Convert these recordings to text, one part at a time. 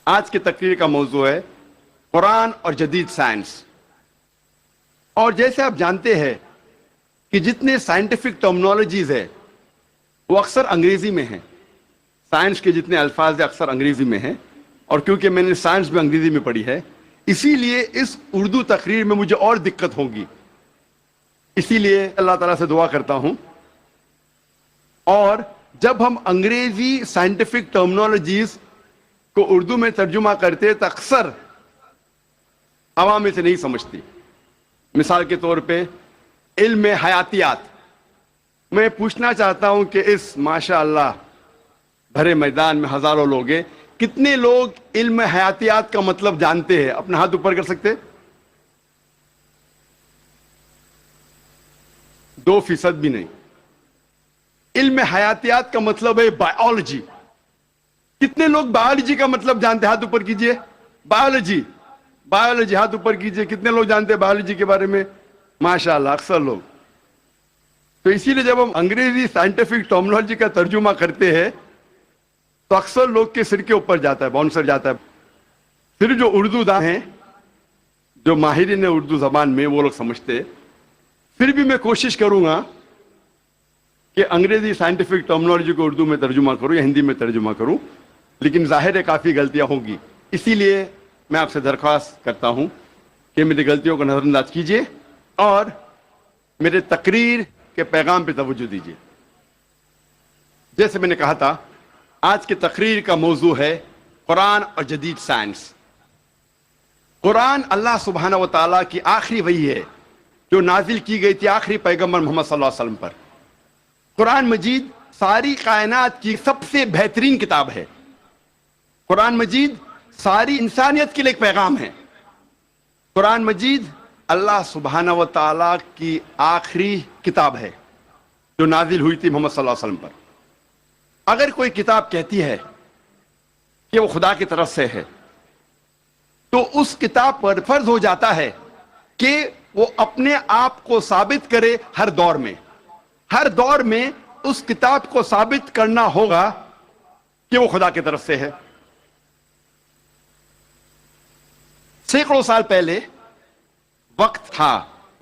آج کی تقریر کا موضوع ہے قرآن اور جدید سائنس. اور جیسے آپ جانتے ہیں کہ جتنے سائنٹیفک ٹرمنالوجیز ہے وہ اکثر انگریزی میں ہیں. سائنس کے جتنے الفاظ ہیں اکثر انگریزی میں ہیں، اور کیونکہ میں نے سائنس بھی انگریزی میں پڑھی ہے اسی لیے اس اردو تقریر میں مجھے اور دقت ہوگی. اسی لیے اللہ تعالیٰ سے دعا کرتا ہوں. اور جب ہم انگریزی سائنٹیفک ٹرمنالوجیز کو اردو میں ترجمہ کرتے تو اکثر عوام اسے نہیں سمجھتی. مثال کے طور پہ علم حیاتیات. میں پوچھنا چاہتا ہوں کہ اس ماشاء اللہ بھرے میدان میں ہزاروں لوگ ہیں، کتنے لوگ علم حیاتیات کا مطلب جانتے ہیں؟ اپنا ہاتھ اوپر کر سکتے؟ 2% بھی نہیں. علم حیاتیات کا مطلب ہے بائیولوجی. کتنے لوگ بائیولوجی کا مطلب جانتے ہیں؟ ہاتھ اوپر کیجئے. بائیولوجی ہاتھ اوپر کیجئے. کتنے لوگ جانتے ہیں بائیولوجی کے بارے میں؟ ماشاءاللہ اکثر لوگ. تو اسی لیے جب ہم انگریزی سائنٹیفک ٹرمنالوجی کا ترجمہ کرتے ہیں تو اکثر لوگ کے سر کے اوپر جاتا ہے، باؤنسر جاتا ہے. پھر جو اردو داں ہیں، جو ماہرین اردو زبان میں، وہ لوگ سمجھتے ہیں. پھر بھی میں کوشش کروں گا کہ انگریزی سائنٹیفک ٹرمنالوجی کو اردو میں ترجمہ کروں یا ہندی میں ترجمہ کروں، لیکن ظاہر ہے کافی غلطیاں ہوگی. اسی لیے میں آپ سے درخواست کرتا ہوں کہ میری غلطیوں کو نظر انداز کیجیے اور میرے تقریر کے پیغام پہ توجہ دیجیے. جیسے میں نے کہا تھا، آج کی تقریر کا موضوع ہے قرآن اور جدید سائنس. قرآن اللہ سبحانہ و تعالیٰ کی آخری وحی ہے جو نازل کی گئی تھی آخری پیغمبر محمد صلی اللہ علیہ وسلم پر. قرآن مجید ساری کائنات کی سب سے بہترین کتاب ہے. قرآن مجید ساری انسانیت کے لیے ایک پیغام ہے. قرآن مجید اللہ سبحانہ و تعالیٰ کی آخری کتاب ہے جو نازل ہوئی تھی محمد صلی اللہ علیہ وسلم پر. اگر کوئی کتاب کہتی ہے کہ وہ خدا کی طرف سے ہے تو اس کتاب پر فرض ہو جاتا ہے کہ وہ اپنے آپ کو ثابت کرے. ہر دور میں اس کتاب کو ثابت کرنا ہوگا کہ وہ خدا کی طرف سے ہے. سینکڑوں سال پہلے وقت تھا،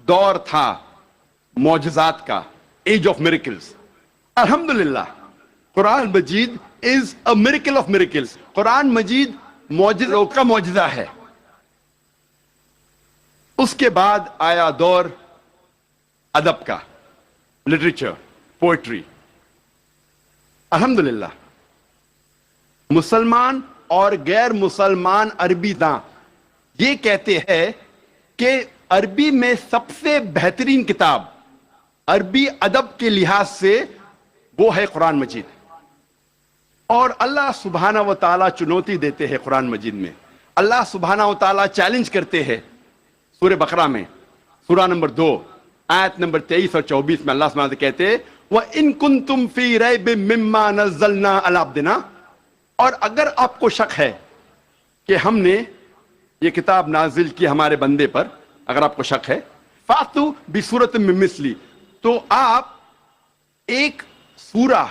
دور تھا معجزات کا، ایج آف میریکلز. الحمدللہ قرآن مجید is a miracle of miracles. قرآن مجید معجزوں کا معجزہ ہے. اس کے بعد آیا دور ادب کا، لٹریچر، پوئٹری. الحمدللہ مسلمان اور غیر مسلمان عربی داں یہ کہتے ہیں کہ عربی میں سب سے بہترین کتاب عربی ادب کے لحاظ سے وہ ہے قرآن مجید. اور اللہ سبحانہ و تعالیٰ چنوتی دیتے ہیں قرآن مجید میں. اللہ سبحانہ و تعالیٰ چیلنج کرتے ہیں سورہ بقرہ میں، سورہ نمبر 2 آیت نمبر 23 اور 24 میں. اللہ سبحانہ و تعالیٰ کہتے ہیں وَإِن كُنتُمْ فِي رَيْبٍ مِّمَّا نَزَّلْنَا عَلَىٰ عَبْدِنَا. اور اگر آپ کو شک ہے کہ ہم نے یہ کتاب نازل کی ہمارے بندے پر، اگر آپ کو شک ہے، فَأْتُوا بِسُورَةٍ مِّن مِّثْلِهِ، تو آپ ایک سورہ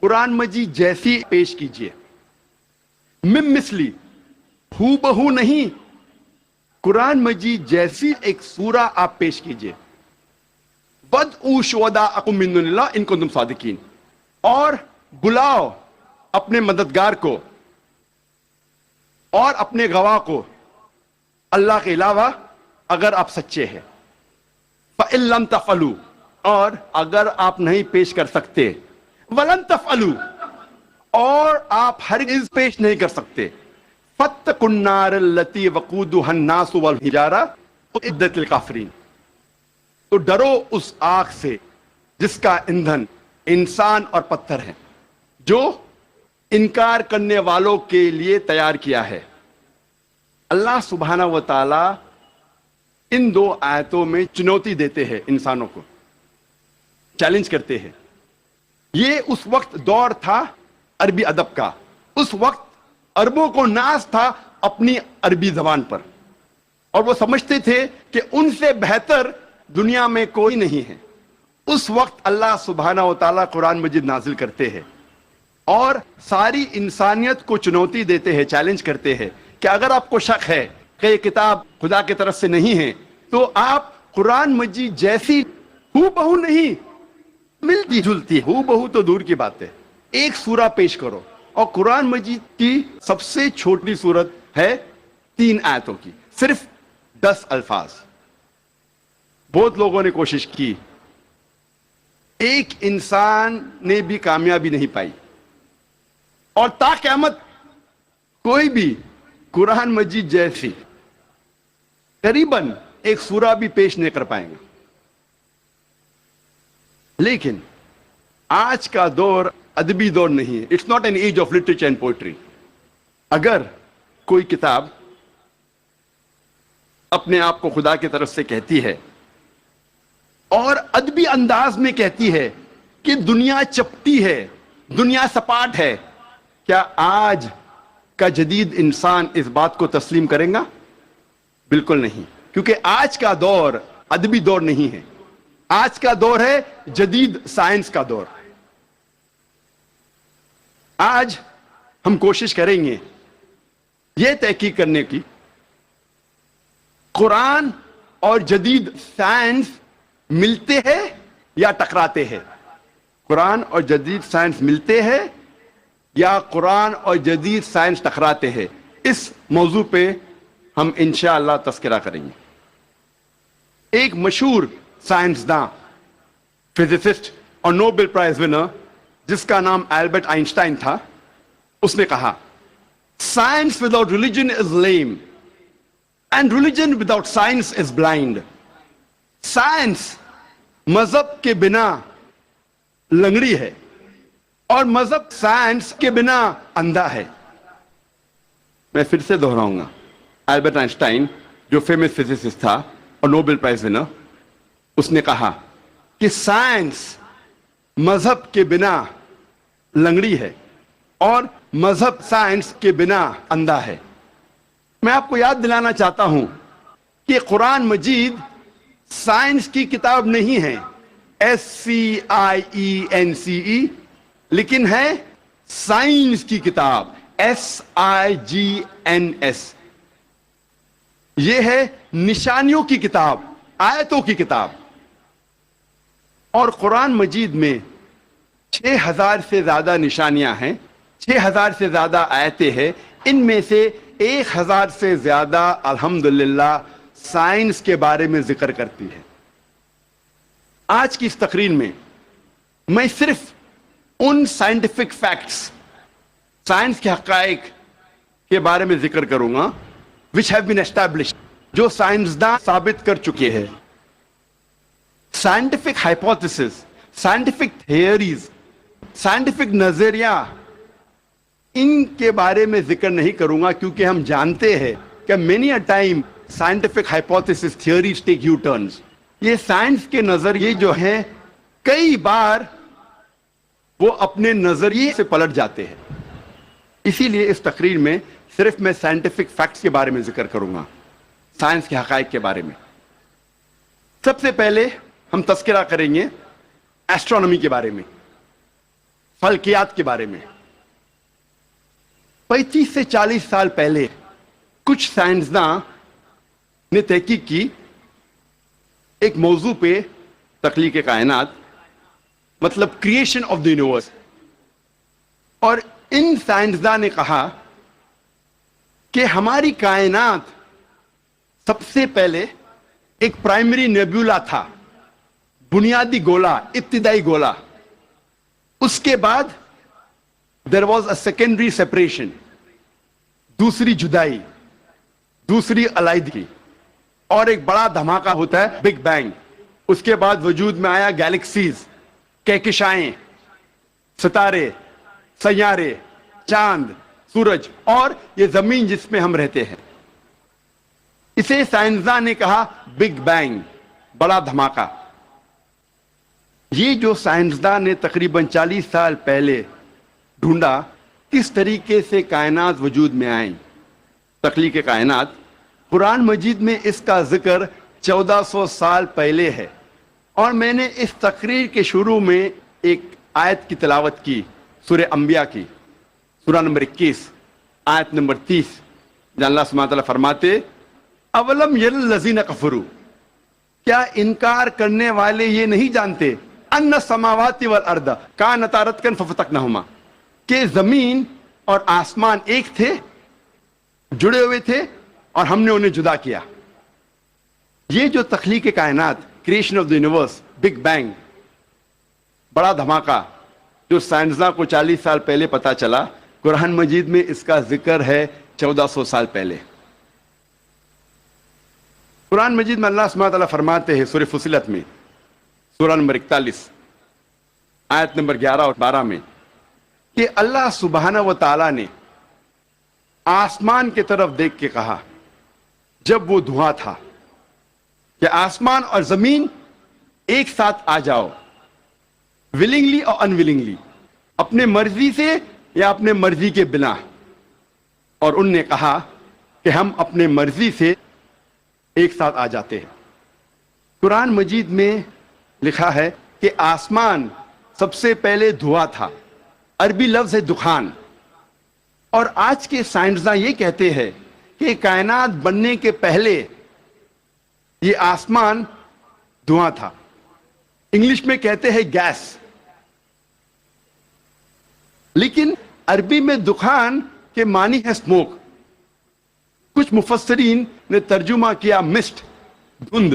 قرآن مجید جیسی پیش کیجئے. مِن مِّثْلِهِ، ہو بہو نہیں، قرآن مجید جیسی ایک سورہ آپ پیش کیجئے. وَادْعُوا شُهَدَاءَكُم مِّن دُونِ اللَّهِ إِن كُنتُمْ صَادِقِينَ. اور بلاؤ اپنے مددگار کو اور اپنے گواہ کو اللہ کے علاوہ اگر آپ سچے ہیں. فَإِن لَّمْ تَفْعَلُوا، اور اگر آپ نہیں پیش کر سکتے، وَلَن تَفْعَلُوا، اور آپ ہرگز پیش نہیں کر سکتے، فَاتَّقُوا النَّارَ الَّتِي وَقُودُهَا النَّاسُ وَالْحِجَارَةُ أُعِدَّتْ لِلْكَافِرِينَ. تو ڈرو اس آگ سے جس کا ایندھن انسان اور پتھر ہے، جو انکار کرنے والوں کے لیے تیار کیا ہے. اللہ سبحانہ و تعالی ان 2 آیتوں میں چنوتی دیتے ہیں، انسانوں کو چیلنج کرتے ہیں. یہ اس وقت دور تھا عربی ادب کا. اس وقت عربوں کو ناز تھا اپنی عربی زبان پر، اور وہ سمجھتے تھے کہ ان سے بہتر دنیا میں کوئی نہیں ہے. اس وقت اللہ سبحانہ و تعالیٰ قرآن مجید نازل کرتے ہیں. اور ساری انسانیت کو چنوتی دیتے ہیں، چیلنج کرتے ہیں کہ اگر آپ کو شک ہے کہ یہ کتاب خدا کی طرف سے نہیں ہے تو آپ قرآن مجید جیسی ہو بہو نہیں، ملتی جلتی ہو بہو تو دور کی بات ہے، ایک سورہ پیش کرو، اور قرآن مجید کی سب سے چھوٹی سورت ہے 3 آیتوں کی، صرف 10 الفاظ۔ بہت لوگوں نے کوشش کی، ایک انسان نے بھی کامیابی نہیں پائی، اور تا قیامت کوئی بھی قرآن مجید جیسی قریباً ایک سورہ بھی پیش نہیں کر پائیں گا۔ لیکن آج کا دور ادبی دور نہیں ہے، it's not an age of literature and poetry. اگر کوئی کتاب اپنے آپ کو خدا کی طرف سے کہتی ہے اور ادبی انداز میں کہتی ہے کہ دنیا چپٹی ہے، دنیا سپاٹ ہے، کیا آج کا جدید انسان اس بات کو تسلیم کرے گا؟ بالکل نہیں، کیونکہ آج کا دور ادبی دور نہیں ہے، آج کا دور ہے جدید سائنس کا دور۔ آج ہم کوشش کریں گے یہ تحقیق کرنے کی قرآن اور جدید سائنس ملتے ہیں یا ٹکراتے ہیں، قرآن اور جدید سائنس ملتے ہیں یا قرآن اور جدید سائنس ٹکراتے ہیں۔ اس موضوع پہ ہم انشاءاللہ تذکرہ کریں گے۔ ایک مشہور سائنسداں، فزسسٹ اور نوبل پرائز ونر جس کا نام البرٹ آئنسٹائن تھا، اس نے کہا science without religion is lame and religion without science is blind. Science مذہب کے بنا لنگڑی ہے اور مذہب سائنس کے بنا اندھا ہے۔ میں پھر سے دہراؤں گا، البرٹ آئنسٹائن جو فیمس فزسسٹ تھا اور نوبل پرائز ونر، اس نے کہا کہ سائنس مذہب کے بنا لنگڑی ہے اور مذہب سائنس کے بنا اندھا ہے۔ میں آپ کو یاد دلانا چاہتا ہوں کہ قرآن مجید سائنس کی کتاب نہیں ہے، SCIENCE، لیکن ہے سائنس کی کتاب، SIGNS۔ یہ ہے نشانیوں کی کتاب، آیتوں کی کتاب۔ اور قرآن مجید میں 6000 سے زیادہ نشانیاں ہیں، 6000 سے زیادہ آیتیں ہیں، ان میں سے 1000 سے زیادہ الحمدللہ سائنس کے بارے میں ذکر کرتی ہے۔ آج کی اس تقریر میں میں صرف ان سائنٹیفک فیکٹس، سائنس کے حقائق کے بارے میں ذکر کروں گا which have been established، جو سائنسداں ثابت کر چکے ہیں۔ Scientific hypotheses, scientific theories, scientific نظریہ، ان کے بارے میں ذکر نہیں کروں گا، کیونکہ ہم جانتے ہیں کہ many a time scientific hypothesis theories take U-turns۔ یہ سائنس کے نظریے جو ہیں کئی بار وہ اپنے نظریے سے پلٹ جاتے ہیں۔ اسی لیے اس تقریر میں صرف میں سائنٹیفک فیکٹس کے بارے میں ذکر کروں گا، سائنس کے حقائق کے بارے میں۔ سب سے پہلے ہم تذکرہ کریں گے ایسٹرونومی کے بارے میں، فلکیات کے بارے میں۔ 35 سے 40 سال پہلے کچھ سائنسداں نے تحقیق کی ایک موضوع پہ، تخلیق کائنات، مطلب کریشن آف دی یونیورس۔ اور ان سائنسداں نے کہا کہ ہماری کائنات سب سے پہلے ایک پرائمری نیبیولا تھا، بنیادی گولا، ابتدائی گولا۔ اس کے بعد there was a secondary separation، دوسری جدائی، دوسری علیحدگی، اور ایک بڑا دھماکہ ہوتا ہے بگ بینگ۔ اس کے بعد وجود میں آیا گیلیکسیز، کہکشائیں، ستارے، سیارے، چاند، سورج، اور یہ زمین جس میں ہم رہتے ہیں۔ اسے سائنسداں نے کہا بگ بینگ، بڑا دھماکہ۔ یہ جو سائنسداں نے تقریباً 40 سال پہلے ڈھونڈا کس طریقے سے کائنات وجود میں آئیں، تخلیق کائنات، قرآن مجید میں اس کا ذکر 1400 سال پہلے ہے۔ اور میں نے اس تقریر کے شروع میں ایک آیت کی تلاوت کی، سورہ انبیاء کی سورہ نمبر 21 آیت نمبر 30، جہاں اللہ سبحانہ تعالیٰ فرماتے اولم یر الذین کفروا، کیا انکار کرنے والے یہ نہیں جانتے ان السماوات والارض کانتا رتقا ففتقناہما، کہ زمین اور آسمان ایک تھے، جڑے ہوئے تھے، اور ہم نے انہیں جدا کیا۔ یہ جو تخلیق کائنات، creation of the universe, big bang, بڑا دھماکہ جو سائنسداں کو 40 سال پہلے پتا چلا، قرآن مجید میں اس کا ذکر ہے 1400 سال پہلے۔ قرآن مجید میں اللہ سبحانہ تعالیٰ فرماتے ہیں سورہ فصلت میں سورہ نمبر 41 آیت نمبر 11 اور 12 میں کہ اللہ سبحانہ و تعالیٰ نے آسمان کی طرف دیکھ کے کہا جب وہ دھواں تھا کہ آسمان اور زمین ایک ساتھ آ جاؤ، ولنگلی اور انولنگلی، اپنے مرضی سے یا اپنے مرضی کے بنا، اور ان نے کہا کہ ہم اپنے مرضی سے ایک ساتھ آ جاتے ہیں۔ قرآن مجید میں لکھا ہے کہ آسمان سب سے پہلے دھواں تھا، عربی لفظ ہے دخان، اور آج کے سائنسداں یہ کہتے ہیں کہ کائنات بننے کے پہلے یہ آسمان دھواں تھا، انگلش میں کہتے ہیں گیس، لیکن عربی میں دخان کے معنی ہے اسموک۔ کچھ مفسرین نے ترجمہ کیا مسٹ، دھند،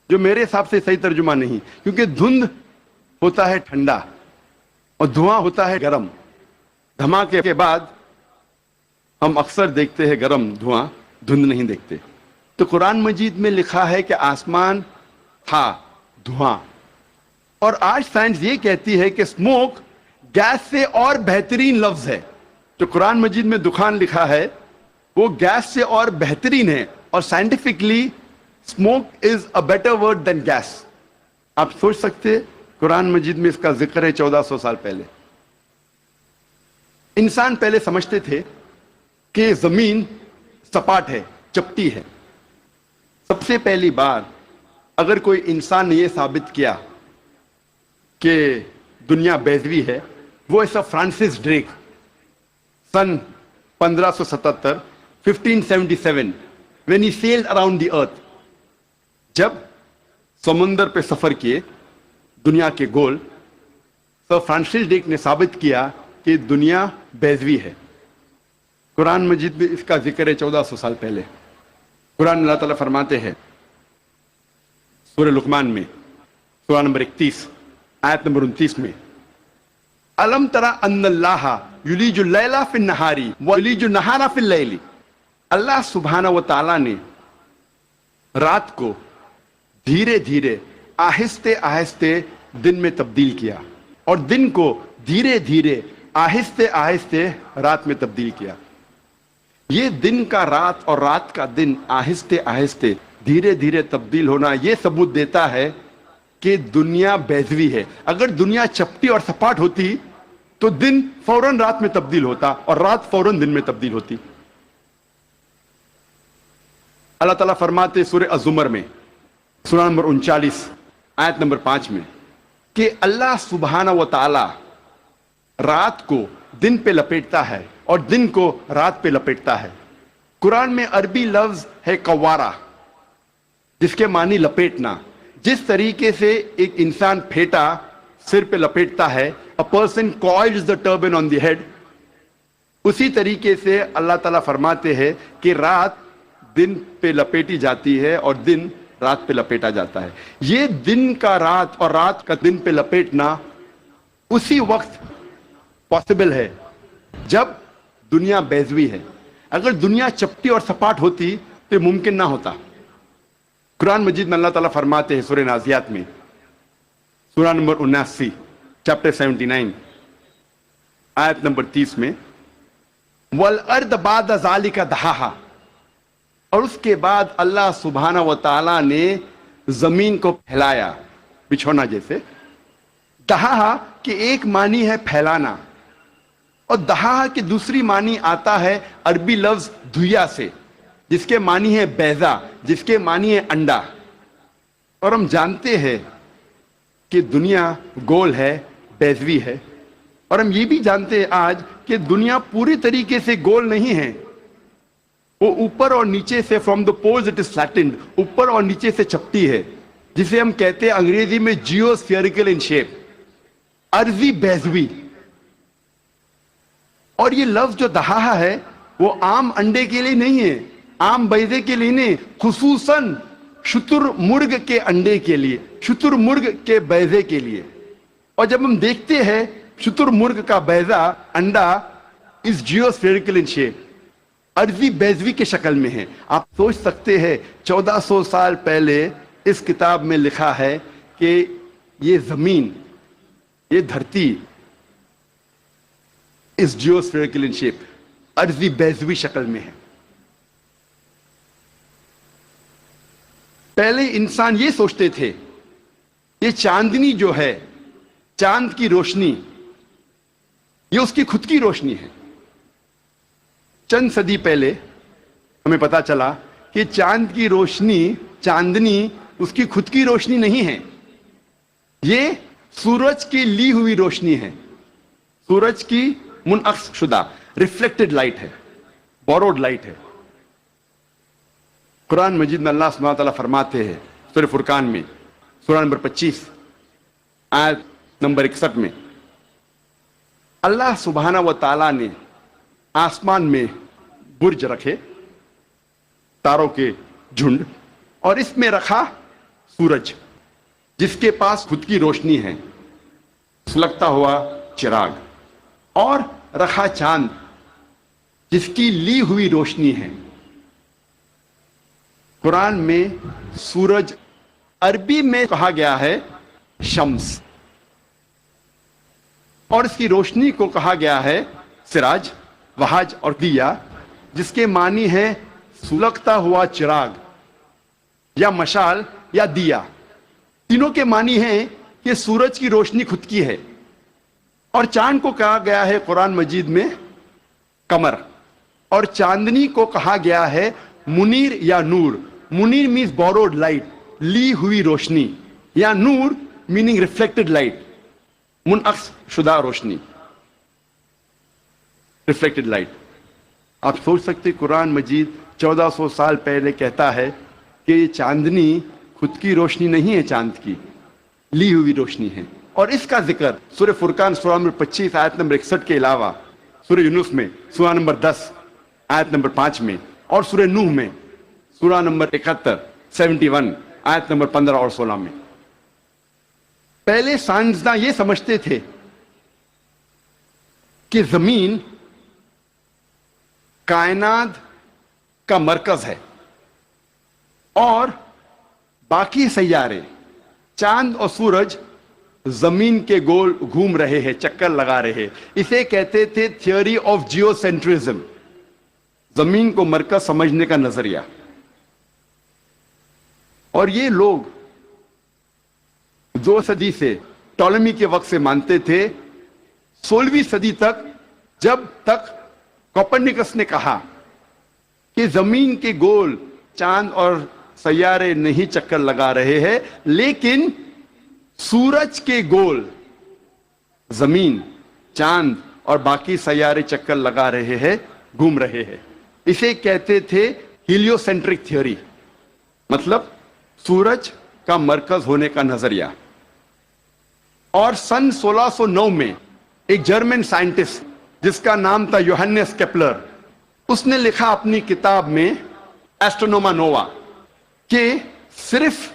جو میرے حساب سے صحیح ترجمہ نہیں، کیونکہ دھند ہوتا ہے ٹھنڈا اور دھواں ہوتا ہے گرم۔ دھماکے کے بعد ہم اکثر دیکھتے ہیں گرم دھواں، دھند نہیں دیکھتے۔ تو قرآن مجید میں لکھا ہے کہ آسمان تھا دھواں، اور آج سائنس یہ کہتی ہے کہ اسموک گیس سے اور بہترین لفظ ہے۔ جو قرآن مجید میں دخان لکھا ہے وہ گیس سے اور بہترین ہے، اور scientifically smoke is a better word than gas. آپ سوچ سکتے قرآن مجید میں اس کا ذکر ہے 1400 سال پہلے۔ انسان پہلے سمجھتے تھے کہ زمین سپاٹ ہے، چپٹی ہے۔ سب سے پہلی بار اگر کوئی انسان نے یہ ثابت کیا کہ دنیا بیضوی ہے، وہ ایسا Francis Drake sun 1577 1577 when he sailed around the earth، جب سمندر پہ سفر کیے دنیا کے گول، سر فرانسس ڈریک نے ثابت کیا کہ دنیا بیضوی ہے۔ قرآن مجید میں اس کا ذکر ہے 1400 سال پہلے۔ قرآن اللہ تعالیٰ فرماتے ہیں سورہ لقمان میں سورہ نمبر 31 آیت نمبر 29 میں الم ترى ان اللہ یلیج اللیل فی النہار ویلیج النہار فی اللیل، اللہ سبحانہ و تعالیٰ نے رات کو دھیرے دھیرے آہستے آہستے دن میں تبدیل کیا، اور دن کو دھیرے دھیرے آہستے آہستے رات میں تبدیل کیا۔ یہ دن کا رات اور رات کا دن آہستے آہستے دھیرے دھیرے تبدیل ہونا یہ ثبوت دیتا ہے کہ دنیا بیضوی ہے۔ اگر دنیا چپٹی اور سپاٹ ہوتی تو دن فوراً رات میں تبدیل ہوتا اور رات فوراً دن میں تبدیل ہوتی۔ اللہ تعالیٰ فرماتے سورہ الزمر میں سورہ نمبر 39 آیت نمبر 5 میں کہ اللہ سبحانہ و تعالی رات کو دن پہ لپیٹتا ہے اور دن کو رات پہ لپیٹتا ہے۔ قرآن میں عربی لفظ ہے قوارہ، جس کے معنی لپیٹنا۔ جس طریقے سے ایک انسان پھیٹا سر پہ لپیٹتا ہے، a person coils the turban on the head، اسی طریقے سے اللہ تعالیٰ فرماتے ہیں کہ رات دن پہ لپیٹی جاتی ہے اور دن رات پہ لپیٹا جاتا ہے۔ یہ دن کا رات اور رات کا دن پہ لپیٹنا اسی وقت پاسبل ہے جب دنیا بیضوی ہے۔ اگر دنیا چپٹی اور سپاٹ ہوتی تو یہ ممکن نہ ہوتا۔ قرآن مجید میں اللہ تعالیٰ فرماتے ہیں سورہ نازیات میں سورہ نمبر 79 چیپٹر 79 آیت نمبر 30 میں وَالْأَرْضَ بَعْدَ ذَلِكَ دَحَاهَا، اور اس کے بعد اللہ سبحانہ و تعالیٰ نے زمین کو پھیلایا بچھونا جیسے۔ دہا کہ ایک معنی ہے پھیلانا، اور دہا کی دوسری معنی آتا ہے عربی لفظ دھویا سے، جس کے معنی ہے بیضا، جس کے معنی ہے انڈا۔ اور ہم جانتے ہیں کہ دنیا گول ہے، بیضوی ہے، اور ہم یہ بھی جانتے ہیں آج کہ دنیا پوری طریقے سے گول نہیں ہے، وہ اوپر اور نیچے سے from the poles it is flattened, اوپر اور نیچے سے چپٹی ہے، جسے ہم کہتے ہیں انگریزی میں جیو اسفیئریکل ان شیپ، ارضی بیضوی. اور یہ لفظ جو دہاہا ہے وہ عام انڈے کے لیے نہیں ہے، عام بیضے کے لیے نہیں، خصوصاً شتر مرغ کے انڈے کے لیے، شتر مرغ کے بیضے کے لیے. اور جب ہم دیکھتے ہیں شتر مرغ کا بیضہ، انڈا اس جیو اسفیئریکل ان شیپ، ارضی بیضوی کے شکل میں ہے. آپ سوچ سکتے ہیں 1400 سال پہلے اس کتاب میں لکھا ہے کہ یہ زمین، یہ دھرتی اس جیو اسفیئریکل ان شیپ، ارضی بیضوی شکل میں ہے. پہلے انسان یہ سوچتے تھے یہ چاندنی جو ہے، چاند کی روشنی، یہ اس کی خود کی روشنی ہے. چند صدی پہلے ہمیں پتا چلا کہ چاند کی روشنی، چاندنی اس کی خود کی روشنی نہیں ہے، یہ سورج کی لی ہوئی روشنی ہے، سورج کی منعکس شدہ ریفلیکٹڈ لائٹ ہے، بوروڈ لائٹ ہے. قرآن مجید میں اللہ سبحانہ وتعالیٰ فرماتے ہیں سورہ فرقان میں، سورہ نمبر 25 آیت نمبر 61 میں، اللہ سبحانہ وتعالیٰ نے آسمان میں برج رکھے، تاروں کے جھنڈ، اور اس میں رکھا سورج جس کے پاس خود کی روشنی ہے، سلگتا ہوا چراغ، اور رکھا چاند جس کی لی ہوئی روشنی ہے. قرآن میں سورج عربی میں کہا گیا ہے شمس، اور اس کی روشنی کو کہا گیا ہے سراج، وہاج اور دیا، جس کے معنی ہے سلگتا ہوا چراغ یا مشال یا دیا. تینوں کے معنی ہیں کہ سورج کی روشنی خود کی ہے. اور چاند کو کہا گیا ہے قرآن مجید میں قمر، اور چاندنی کو کہا گیا ہے منیر یا نور. منیر مینز بوروڈ لائٹ، لی ہوئی روشنی، یا نور میننگ ریفلیکٹڈ لائٹ، منعکس شدہ روشنی، ریفلیکٹڈ لائٹ. آپ سوچ سکتے قرآن مجید 1400 سال پہلے کہتا ہے کہ یہ چاندنی خود کی روشنی نہیں ہے، چاند کی لی ہوئی روشنی ہے. اور اس کا ذکر سورہ فرقان سورہ نمبر 25 آیت نمبر 61 کے علاوہ سورہ یونس میں سورہ نمبر 10 آیت نمبر 5 میں، اور سورہ نوح میں سورہ نمبر 71 آیت نمبر 15 اور 16 میں. پہلے سائنسداں یہ سمجھتے تھے کہ زمین کائنات کا مرکز ہے اور باقی سیارے، چاند اور سورج زمین کے گول گھوم رہے ہیں، چکر لگا رہے ہیں. اسے کہتے تھے تھیوری آف جیو سینٹرزم، زمین کو مرکز سمجھنے کا نظریہ. اور یہ لوگ 2 صدی سے، ٹولمی کے وقت سے مانتے تھے، 16ویں صدی تک، جب تک کوپرنیکس نے کہا کہ زمین کے گول چاند اور سیارے نہیں چکر لگا رہے ہیں، لیکن سورج کے گول زمین، چاند اور باقی سیارے چکر لگا رہے ہیں، گھوم رہے ہیں. اسے کہتے تھے ہیلیو سینٹرک تھیوری، مطلب سورج کا مرکز ہونے کا نظریہ. اور سن 1609 میں ایک جرمن سائنٹسٹ جس کا نام تھا یوہنس کیپلر، اس نے لکھا اپنی کتاب میں ایسٹرونوما نووا کہ صرف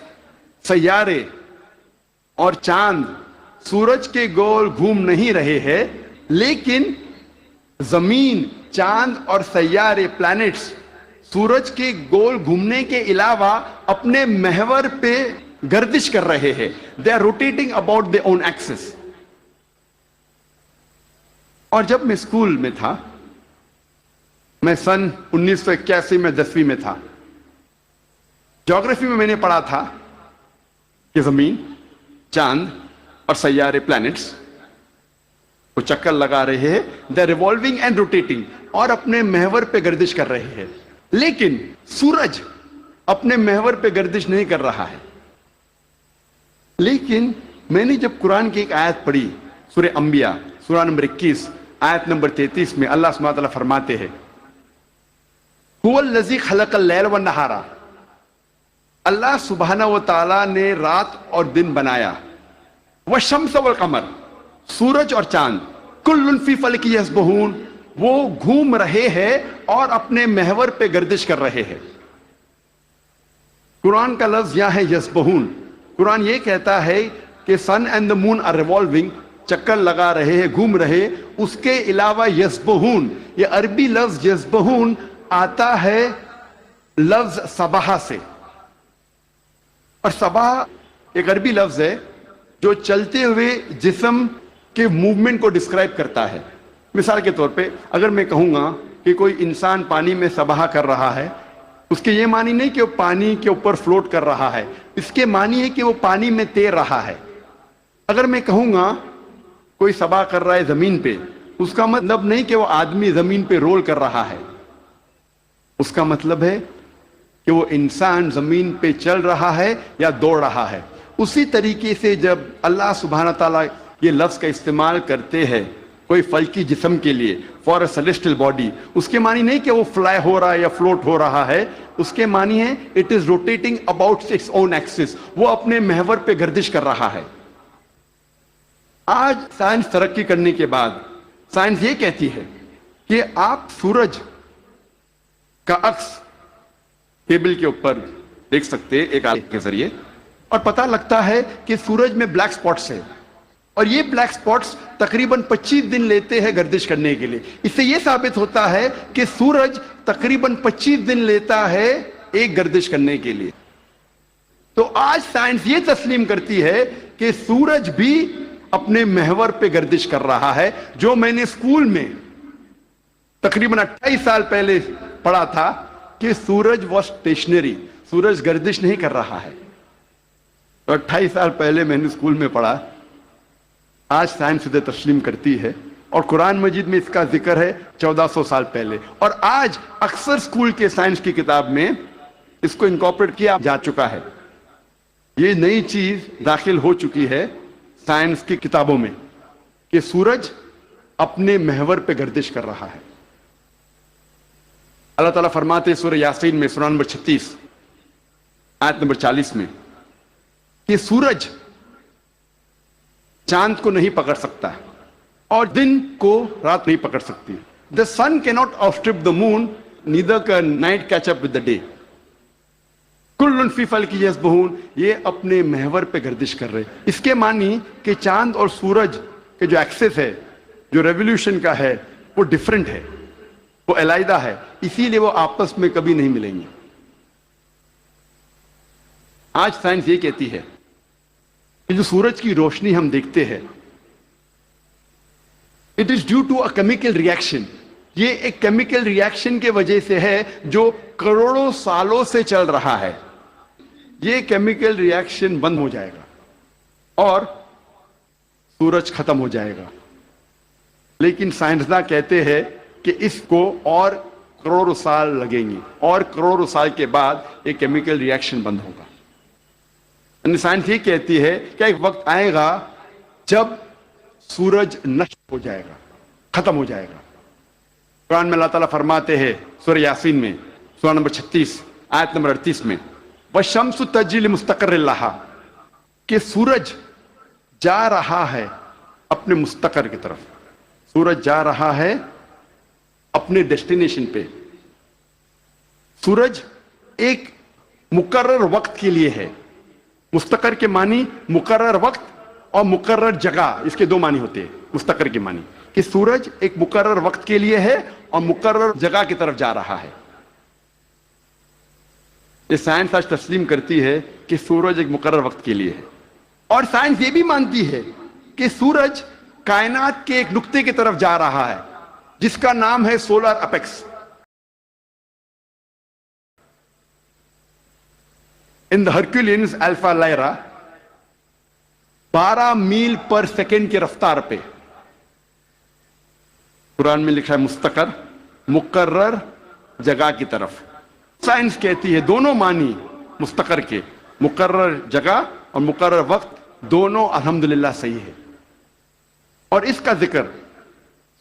سیارے اور چاند سورج کے گول گھوم نہیں رہے ہیں، لیکن زمین، چاند اور سیارے، پلانٹس، سورج کے گول گھومنے کے علاوہ اپنے محور پہ گردش کر رہے ہیں. They are rotating about their own axis. اور جب میں اسکول میں تھا، میں سن 1981 میں 10ویں میں تھا، جغرافی میں نے پڑھا تھا کہ زمین، چاند اور سیارے، پلانٹس، وہ چکر لگا رہے ہیں، دے ریوالونگ اینڈ روٹیٹنگ، اور اپنے محور پہ گردش کر رہے ہیں. لیکن سورج اپنے محور پہ گردش نہیں کر رہا ہے. لیکن میں نے جب قرآن کی ایک آیت پڑھی، سورہ انبیاء سورہ نمبر 21 آیت نمبر 33 میں اللہ سبحانہ وتعالی فرماتے ہیں هو الذی خلق اللیل والنہار، اللہ سبحانہ وتعالی نے رات اور دن بنایا، والشمس والقمر، سورج اور چاند، کل فی فلک یسبحون، وہ گھوم رہے ہیں اور اپنے محور پہ گردش کر رہے ہیں۔ قرآن کا لفظ یہاں ہے یسبحون۔ قرآن یہ کہتا ہے کہ sun and the moon are revolving, چکر لگا رہے ہیں، گھوم رہے۔ اس کے علاوہ یسبحون، یہ عربی لفظ یسبحون آتا ہے لفظ صباح سے، اور صباح ایک عربی لفظ ہے جو چلتے ہوئے جسم کے موومنٹ کو ڈسکرائب کرتا ہے۔ مثال کے طور پہ اگر میں کہوں گا کہ کوئی انسان پانی میں سباہ کر رہا ہے، اس کے یہ معنی نہیں کہ وہ پانی کے اوپر فلوٹ کر رہا ہے، اس کے معنی ہے کہ وہ پانی میں تیر رہا ہے۔ اگر میں کہوں گا کوئی سباہ کر رہا ہے زمین پہ، اس کا مطلب نہیں کہ وہ آدمی زمین پہ رول کر رہا ہے، اس کا مطلب ہے کہ وہ انسان زمین پہ چل رہا ہے یا دوڑ رہا ہے۔ اسی طریقے سے جب اللہ سبحانہ تعالیٰ یہ لفظ کا استعمال کرتے ہیں کوئی فلکی جسم کے لیے، فار اے سیلیسٹیل باڈی، اس کے معنی نہیں کہ وہ فلائی ہو رہا ہے یا فلوٹ ہو رہا ہے، اس کے معنی ہے it is rotating about its own axis, وہ اپنے محور پہ گردش کر رہا ہے۔ آج سائنس ترقی کرنے کے بعد سائنس یہ کہتی ہے کہ آپ سورج کا عکس ٹیبل کے اوپر دیکھ سکتے ایک آلے کے ذریعے، اور پتہ لگتا ہے کہ سورج میں بلیک سپاٹس ہے، اور یہ بلیک سپاٹس تقریباً 25 دن لیتے ہیں گردش کرنے کے لیے۔ اس سے یہ ثابت ہوتا ہے کہ سورج تقریباً 25 دن لیتا ہے ایک گردش کرنے کے لیے۔ تو آج سائنس یہ تسلیم کرتی ہے کہ سورج بھی اپنے محور پہ گردش کر رہا ہے۔ جو میں نے اسکول میں تقریباً 28 سال پہلے پڑھا تھا کہ سورج واز اسٹیشنری، سورج گردش نہیں کر رہا ہے، تو 28 سال پہلے میں نے اسکول میں پڑھا، آج سائنس اسے تسلیم کرتی ہے، اور قرآن مجید میں اس کا ذکر ہے 1400 سال پہلے، اور آج اکثر اسکول کے سائنس کی کتاب میں اس کو انکارپوریٹ کیا جا چکا ہے۔ یہ نئی چیز داخل ہو چکی ہے سائنس کی کتابوں میں کہ سورج اپنے محور پہ گردش کر رہا ہے۔ اللہ تعالیٰ فرماتے ہیں سورہ یاسین میں سورہ نمبر 36 آیت نمبر 40 میں کہ سورج چاند کو نہیں پکڑ سکتا اور دن کو رات نہیں پکڑ سکتی۔ The sun cannot outstrip the moon, neither can night catch up with the day. کل فی فلک یسبحون، یہ اپنے محور پہ گردش کر رہے۔ اس کے معنی کہ چاند اور سورج کے جو ایکسس ہے، جو ریولیوشن کا ہے، وہ ڈیفرنٹ ہے، وہ علیحدہ ہے، اسی لیے وہ آپس میں کبھی نہیں ملیں گے۔ آج سائنس یہ کہتی ہے کہ جو سورج کی روشنی ہم دیکھتے ہیں، it is due to a chemical reaction, یہ ایک کیمیکل ریئیکشن کے وجہ سے ہے جو کروڑوں سالوں سے چل رہا ہے۔ یہ کیمیکل ریئیکشن بند ہو جائے گا اور سورج ختم ہو جائے گا، لیکن سائنسداں کہتے ہیں کہ اس کو اور کروڑوں سال لگیں گے، اور کروڑوں سال کے بعد یہ کیمیکل ریئیکشن بند ہوگا۔ یعنی سائنس یہ کہتی ہے کہ ایک وقت آئے گا جب سورج نشٹ ہو جائے گا، ختم ہو جائے گا۔ قرآن میں اللہ تعالیٰ فرماتے ہیں سورہ یاسین میں سورہ نمبر 36 آیت نمبر 38 میں وَالشَّمْسُ تَجْرِي لِمُسْتَقَرٍّ لَهَا، کہ سورج جا رہا ہے اپنے مستقر کی طرف، سورج جا رہا ہے اپنے ڈیسٹینیشن پہ۔ سورج ایک مقرر وقت کے لیے ہے۔ مستقر کے معنی مقرر وقت اور مقرر جگہ، اس کے دو معنی ہوتے ہیں مستقر کے معنی، کہ سورج ایک مقرر وقت کے لیے ہے اور مقرر جگہ کی طرف جا رہا ہے۔ یہ سائنس آج تسلیم کرتی ہے کہ سورج ایک مقرر وقت کے لیے ہے، اور سائنس یہ بھی مانتی ہے کہ سورج کائنات کے ایک نقطے کی طرف جا رہا ہے جس کا نام ہے سولر اپیکس۔ ان دا ہرکولینز الفا لائرا 12 میل پر سیکنڈ کی رفتار پہ، قرآن میں لکھا ہے مستقر، مقرر جگہ کی طرف۔ سائنس کہتی ہے دونوں معنی مستقر کے، مقرر جگہ اور مقرر وقت، دونوں الحمدللہ صحیح ہے۔ اور اس کا ذکر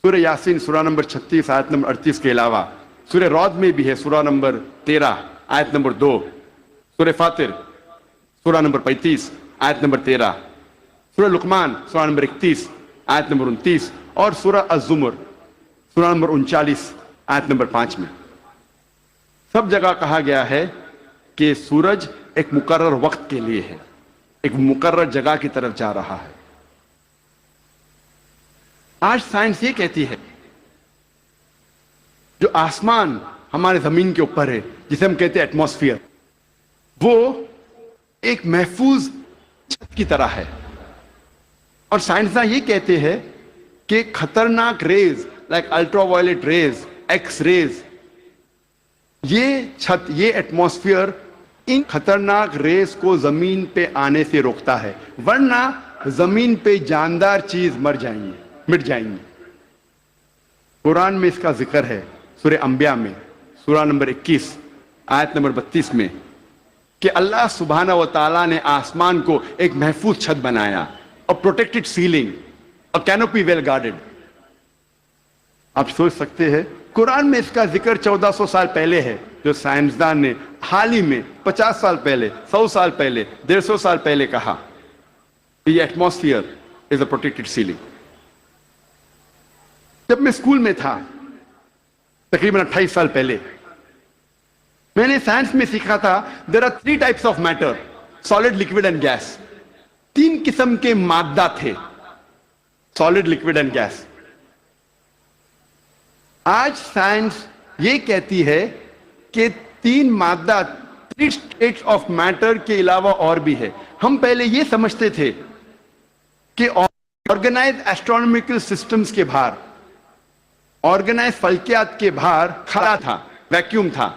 سورہ یاسین سورہ نمبر 36 آیت نمبر 38 کے علاوہ سورہ رعد میں بھی ہے، سورہ نمبر 13 آیت نمبر 2، سورہ فاطر سورہ نمبر 35 آیت نمبر 13، سورہ لقمان سورہ نمبر 31 آیت نمبر 29 اور سورہ الزمر سورہ نمبر 39 آیت نمبر 5 میں سب جگہ کہا گیا ہے کہ سورج ایک مقرر وقت کے لیے ہے، ایک مقرر جگہ کی طرف جا رہا ہے۔ آج سائنس یہ کہتی ہے جو آسمان ہمارے زمین کے اوپر ہے، جسے ہم کہتے ہیں ایٹماسفیئر، وہ ایک محفوظ چھت کی طرح ہے، اور سائنسداں یہ کہتے ہیں کہ خطرناک rays like ultraviolet rays, X rays, یہ چھت، یہ ایٹماسفیئر ان خطرناک ریز کو زمین پہ آنے سے روکتا ہے، ورنہ زمین پہ جاندار چیز مٹ جائیں گی۔ قرآن میں اس کا ذکر ہے سورہ انبیاء میں سورہ نمبر 21 آیت نمبر 32 میں کہ اللہ سبحانہ و تعالیٰ نے آسمان کو ایک محفوظ چھت بنایا، اور پروٹیکٹڈ سیلنگ، اور کینوپی ویل گارڈڈ۔ آپ سوچ سکتے ہیں قرآن میں اس کا ذکر 1400 سال پہلے ہے، جو سائنسدان نے حال ہی میں 50 سال پہلے، 100 سال پہلے، 150 سال پہلے کہا کہ یہ ایٹماسفیئر از اے پروٹیکٹڈ سیلنگ۔ جب میں اسکول میں تھا تقریباً 28 سال پہلے، میں نے سائنس میں سیکھا تھا there are 3 types of matter: solid, liquid and gas۔ 3 قسم کے مادہ تھے، solid, liquid and gas۔ آج سائنس یہ کہتی ہے کہ 3 مادہ، 3 states of matter کے علاوہ اور بھی ہے۔ ہم پہلے یہ سمجھتے تھے کہ آرگنائز ایسٹرونومیکل سسٹمز کے باہر، آرگنائز فلکیات کے باہر خلا تھا، ویکیوم تھا۔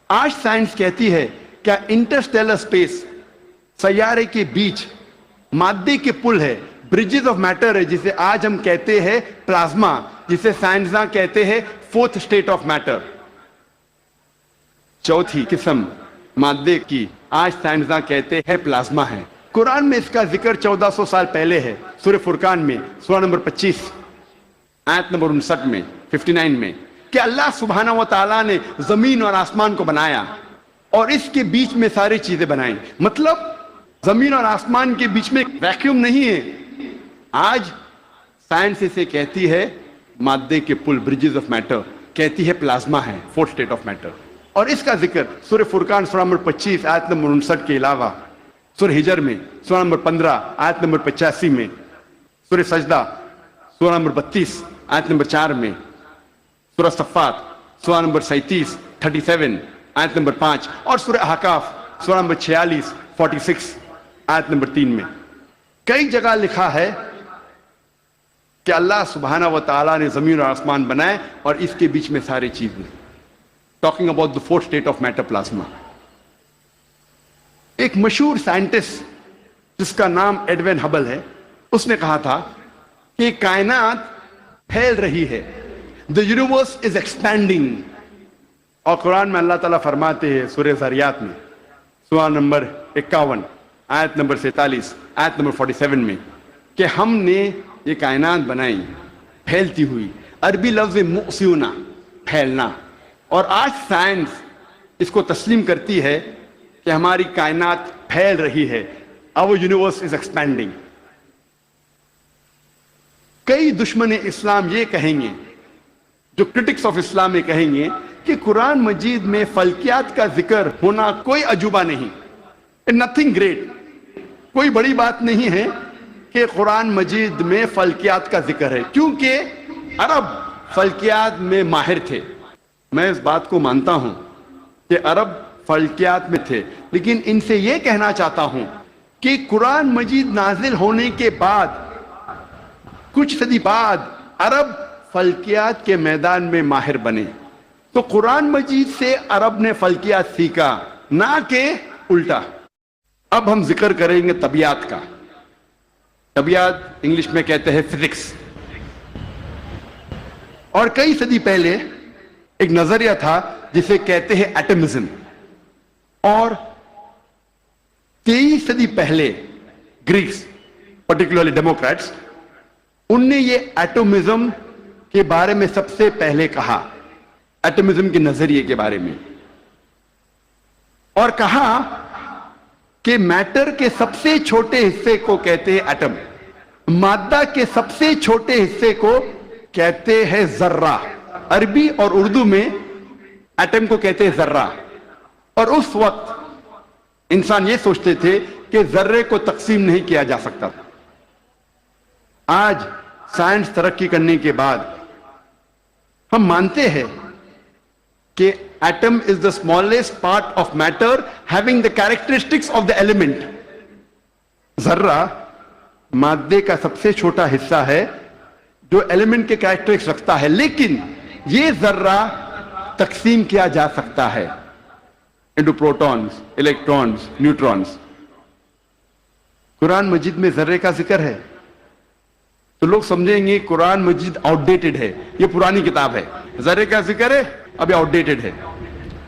آج سائنس کہتی ہے کیا انٹرسٹیلر سپیس، سیارے کے بیچ مادے کے پل ہے، بریجز آف میٹر ہے، جسے آج ہم کہتے ہیں پلازما، جسے سائنسداں کہتے ہیں 4th state of matter۔ 4تھی قسم مادے کی آج سائنسداں کہتے ہیں پلازما ہے۔ قرآن میں اس کا ذکر 1400 سال پہلے ہے، سورہ فرقان میں سورہ نمبر 25 آیت نمبر 59 میں 59 میں کہ اللہ سبحانہ و تعالیٰ نے زمین اور آسمان کو بنایا اور اس کے بیچ میں ساری چیزیں بنائیں۔ مطلب زمین اور آسمان کے بیچ میں ویکیوم نہیں ہے۔ آج سائنس اسے کہتی ہے مادے کے پل، بریجز آف میٹر، کہتی ہے پلازما ہے، 4th state of matter۔ اور اس کا ذکر سورہ فرقان سورہ نمبر 25 آیت نمبر 59 کے علاوہ سورہ ہجر میں سورہ نمبر 15 آیت نمبر 85 میں، سورہ سجدہ سورہ نمبر 32 آیت نمبر 4 میں، سورہ صفات سورہ نمبر 37 آیت نمبر 5 اور سورہ احقاف سورہ نمبر 46 آیت نمبر 3 میں کئی جگہ لکھا ہے کہ اللہ سبحانہ و تعالیٰ نے زمین اور آسمان بنائے اور اس کے بیچ میں ساری چیزیں۔ Talking about the 4th state of matter، plasma. ایک مشہور سائنٹسٹ جس کا نام ایڈوین ہبل ہے، اس نے کہا تھا کہ کائنات پھیل رہی ہے، the universe is expanding۔ اور قرآن میں اللہ تعالیٰ فرماتے ہیں سورہ ذریات میں سورہ نمبر 51 آیت نمبر 47 آیت نمبر 47 میں کہ ہم نے یہ کائنات بنائی پھیلتی ہوئی۔ عربی لفظ مؤسیونا، پھیلنا، اور آج سائنس اس کو تسلیم کرتی ہے کہ ہماری کائنات پھیل رہی ہے، our universe is expanding۔ کئی دشمن اسلام یہ کہیں گے، جو کرٹکس آف اسلام یہ کہیں گے کہ قرآن مجید میں فلکیات کا ذکر ہونا کوئی عجوبہ نہیں، nothing great، کوئی بڑی بات نہیں ہے کہ قرآن مجید میں فلکیات کا ذکر ہے، کیونکہ عرب فلکیات میں ماہر تھے۔ میں اس بات کو مانتا ہوں کہ عرب فلکیات میں تھے، لیکن ان سے یہ کہنا چاہتا ہوں کہ قرآن مجید نازل ہونے کے بعد کچھ صدی بعد عرب فلکیات کے میدان میں ماہر بنے، تو قرآن مجید سے عرب نے فلکیات سیکھا، نہ کہ الٹا۔ اب ہم ذکر کریں گے طبیعت کا۔ طبیعت انگلش میں کہتے ہیں فزکس۔ اور کئی صدی پہلے ایک نظریہ تھا جسے کہتے ہیں ایٹمزم، اور 23 صدی پہلے گریکس، پرٹیکولرلی ڈیموکریٹس، ان نے یہ ایٹومزم کے بارے میں سب سے پہلے کہا، ایٹومزم کے نظریے کے بارے میں، اور کہا کہ میٹر کے سب سے چھوٹے حصے کو کہتے ہیں ایٹم، مادہ کے سب سے چھوٹے حصے کو کہتے ہیں ذرہ۔ عربی اور اردو میں ایٹم کو کہتے ہیں ذرہ، اور اس وقت انسان یہ سوچتے تھے کہ ذرے کو تقسیم نہیں کیا جا سکتا۔ آج سائنس ترقی کرنے کے بعد ہم مانتے ہیں کہ atom is the smallest part of matter having the characteristics of the element. ذرہ مادے کا سب سے چھوٹا حصہ ہے جو ایلیمنٹ کے کیریکٹرسٹکس رکھتا ہے، لیکن یہ ذرہ تقسیم کیا جا سکتا ہے انٹو پروٹونز، الیکٹرونز، نیوٹرونز۔ قرآن مجید میں ذرے کا ذکر ہے تو لوگ سمجھیں گے قرآن مجید آؤٹ ڈیٹڈ ہے، یہ پرانی کتاب ہے، ذرے کا ذکر ہے اب یہ آؤٹ ڈیٹڈ ہے۔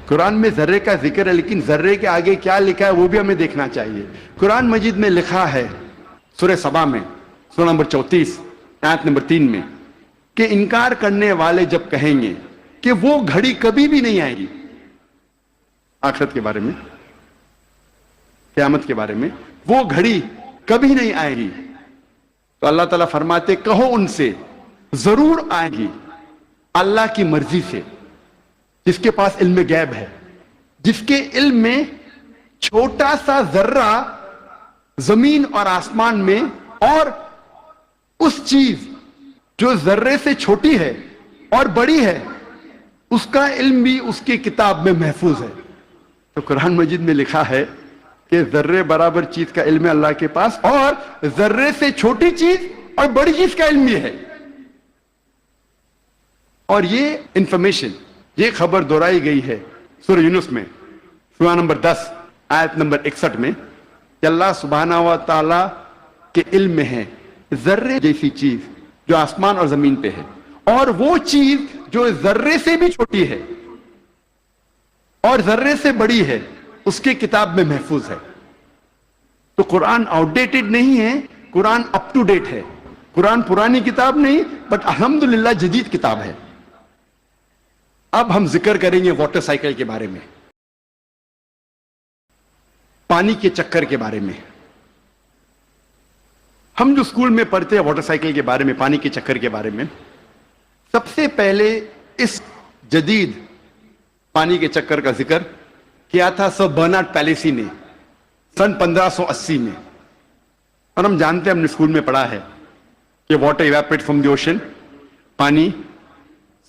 قرآن میں ذرے کا ذکر ہے، لیکن ذرے کے آگے کیا لکھا ہے وہ بھی ہمیں دیکھنا چاہیے۔ قرآن مجید میں لکھا ہے سورہ سبا میں، سورہ نمبر 34 آیت نمبر 3 میں، کہ انکار کرنے والے جب کہیں گے کہ وہ گھڑی کبھی بھی نہیں آئے گی، آخرت کے بارے میں، قیامت کے بارے میں، وہ گھڑی کبھی نہیں آئے گی، تو اللہ تعالیٰ فرماتے کہو ان سے ضرور آئے گی اللہ کی مرضی سے، جس کے پاس علم غیب ہے، جس کے علم میں چھوٹا سا ذرہ زمین اور آسمان میں، اور اس چیز جو ذرے سے چھوٹی ہے اور بڑی ہے اس کا علم بھی اس کی کتاب میں محفوظ ہے۔ تو قرآن مجید میں لکھا ہے کہ ذرے برابر چیز کا علم ہے اللہ کے پاس، اور ذرے سے چھوٹی چیز اور بڑی چیز کا علم بھی ہے۔ اور یہ انفارمیشن، یہ خبر دہرائی گئی ہے سورہ یونس میں، سورہ نمبر 10 آیت نمبر 61 میں، کہ اللہ سبحانہ و تعالی کے علم میں ہے ذرے جیسی چیز جو آسمان اور زمین پہ ہے، اور وہ چیز جو ذرے سے بھی چھوٹی ہے اور ذرے سے بڑی ہے اس کی کتاب میں محفوظ ہے۔ تو قرآن آؤٹ ڈیٹڈ نہیں ہے، قرآن اپ ٹو ڈیٹ ہے۔ قرآن پرانی کتاب نہیں، بٹ الحمدللہ جدید کتاب ہے۔ اب ہم ذکر کریں گے واٹر سائیکل کے بارے میں، پانی کے چکر کے بارے میں۔ ہم جو اسکول میں پڑھتے ہیں واٹر سائیکل کے بارے میں، پانی کے چکر کے بارے میں، سب سے پہلے اس جدید پانی کے چکر کا ذکر کیا تھا سر برنارڈ پیلیسی نے سن 1580 میں۔ اور ہم جانتے ہیں، ہم نے اسکول میں پڑھا ہے کہ water evaporate from the ocean, پانی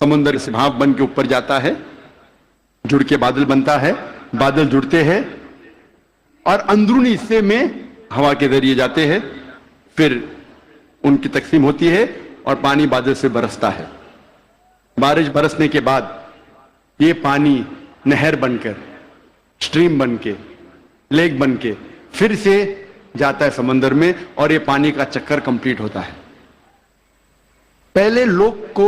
سمندر سے بھاپ بن کے اوپر جاتا ہے، جڑ کے بادل بنتا ہے، بادل جڑتے ہیں اور اندرونی حصے میں ہوا کے ذریعے جاتے ہیں، پھر ان کی تقسیم ہوتی ہے اور پانی بادل سے برستا ہے۔ بارش برسنے کے بعد یہ پانی نہر بن کر، سٹریم بن کے، لیک بن کے پھر سے جاتا ہے سمندر میں، اور یہ پانی کا چکر کمپلیٹ ہوتا ہے۔ پہلے لوگ کو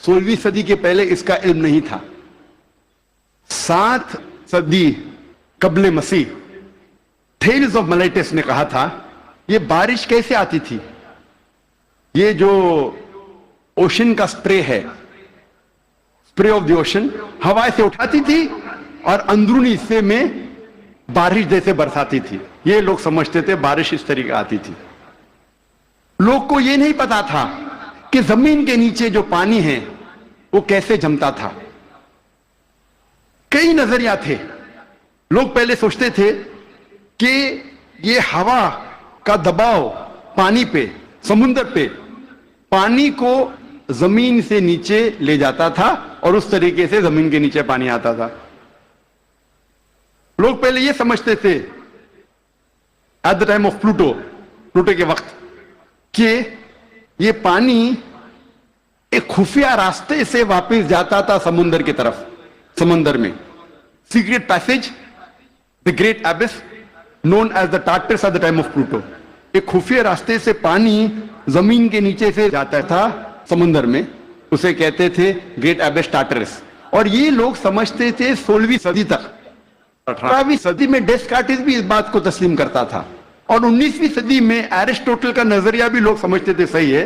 16ویں صدی کے پہلے اس کا علم نہیں تھا۔ 7 صدی قبل مسیح تھیلز آف ملیٹس نے کہا تھا یہ بارش کیسے آتی تھی، یہ جو اوشن کا سپرے ہے، سپرے آف دی اوشن، ہوا سے اٹھاتی تھی اور اندرونی حصے میں بارش جیسے برساتی تھی۔ یہ لوگ سمجھتے تھے بارش اس طریقے آتی تھی۔ لوگ کو یہ نہیں پتا تھا کہ زمین کے نیچے جو پانی ہے وہ کیسے جمتا تھا۔ کئی نظریات تھے۔ لوگ پہلے سوچتے تھے کہ یہ ہوا کا دباؤ پانی پہ، سمندر پہ، پانی کو زمین سے نیچے لے جاتا تھا اور اس طریقے سے زمین کے نیچے پانی آتا تھا۔ لوگ پہلے یہ سمجھتے تھے at the time of Pluto کے وقت کہ یہ پانی ایک خفیہ راستے سے واپس جاتا تھا سمندر کی طرف، سمندر میں secret passage, the great abyss known as the Tartarus at the time of Pluto. ایک خفیہ راستے سے پانی زمین کے نیچے سے جاتا تھا سمندر میں، اسے کہتے تھے گریٹ ایبس ٹارٹرس۔ اور یہ لوگ سمجھتے تھے 16ویں صدی تک۔ 18ویں صدی میں ڈیسکارٹس بھی اس بات کو تسلیم کرتا تھا، اور 19ویں صدی میں ایرسٹوٹل کا نظریہ بھی لوگ سمجھتے تھے صحیح ہے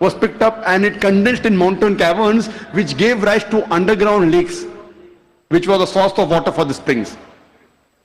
was picked up and it condensed in mountain caverns which gave rise to underground lakes which was the source of water for the springs.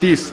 30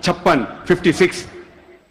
56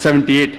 78,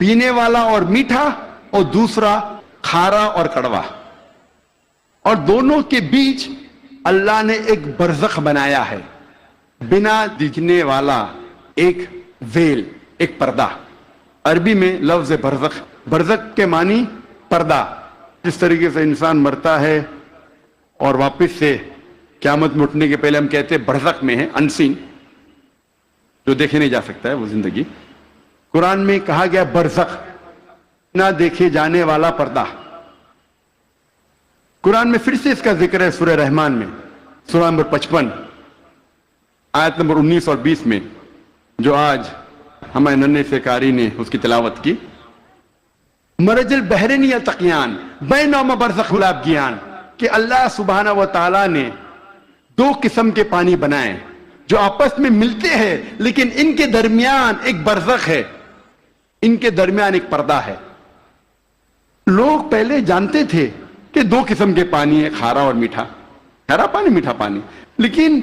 پینے والا اور میٹھا اور دوسرا کھارا اور کڑوا. اور دونوں کے بیچ اللہ نے ایک برزخ بنایا ہے, بنا دکھنے والا ایک ویل, ایک پردہ. عربی میں لفظ برزخ, برزخ کے معنی پردہ. جس طریقے سے انسان مرتا ہے اور واپس سے قیامت میں اٹھنے کے پہلے ہم کہتے ہیں برزخ میں ہے, انسین, جو دیکھے نہیں جا سکتا ہے وہ زندگی. قرآن میں کہا گیا برزخ, نہ دیکھے جانے والا پردہ. قرآن میں پھر سے اس کا ذکر ہے سورہ رحمان میں, سورہ نمبر 55 آیت نمبر 19 اور 20 میں, جو آج ہمارے ننھے سے قاری نے اس کی تلاوت کی. مرج البحرین یلتقیان بینہما برزخ یلابیان, کہ اللہ سبحانہ و تعالیٰ نے دو قسم کے پانی بنائے جو آپس میں ملتے ہیں, لیکن ان کے درمیان ایک برزخ ہے, ان کے درمیان ایک پردہ ہے. لوگ پہلے جانتے تھے کہ دو قسم کے پانی ہے, کھارا اور میٹھا, کھارا پانی میٹھا پانی, لیکن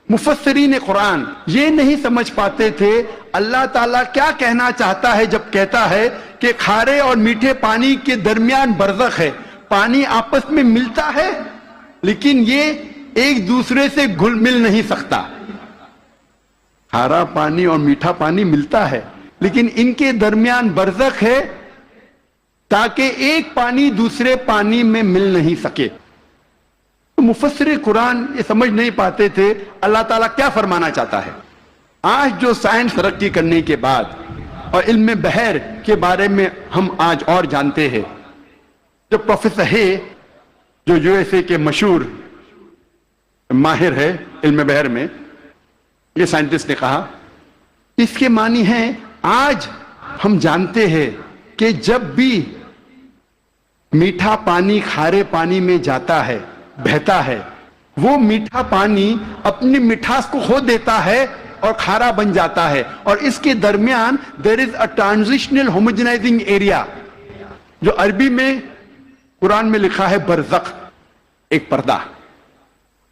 مفسرین قرآن یہ نہیں سمجھ پاتے تھے اللہ تعالیٰ کیا کہنا چاہتا ہے جب کہتا ہے کہ کھارے اور میٹھے پانی کے درمیان برزخ ہے. پانی آپس میں ملتا ہے لیکن یہ ایک دوسرے سے گھل مل نہیں سکتا. کھارا پانی اور میٹھا پانی ملتا ہے لیکن ان کے درمیان برزخ ہے, تاکہ ایک پانی دوسرے پانی میں مل نہیں سکے. مفسر قرآن یہ سمجھ نہیں پاتے تھے اللہ تعالیٰ کیا فرمانا چاہتا ہے. آج جو سائنس ترقی کرنے کے بعد اور علم بحر کے بارے میں ہم آج اور جانتے ہیں, جو پروفیسر ہے جو یو ایس اے کے مشہور ماہر ہے علم بحر میں, یہ سائنٹسٹ نے کہا اس کے معنی ہے آج ہم جانتے ہیں کہ جب بھی میٹھا پانی کھارے پانی میں جاتا ہے, بہتا ہے, وہ میٹھا پانی اپنی مٹھاس کو کھو دیتا ہے اور کھارا بن جاتا ہے, اور اس کے درمیان there is a transitional homogenizing area, جو عربی میں قرآن میں لکھا ہے برزخ, ایک پردہ.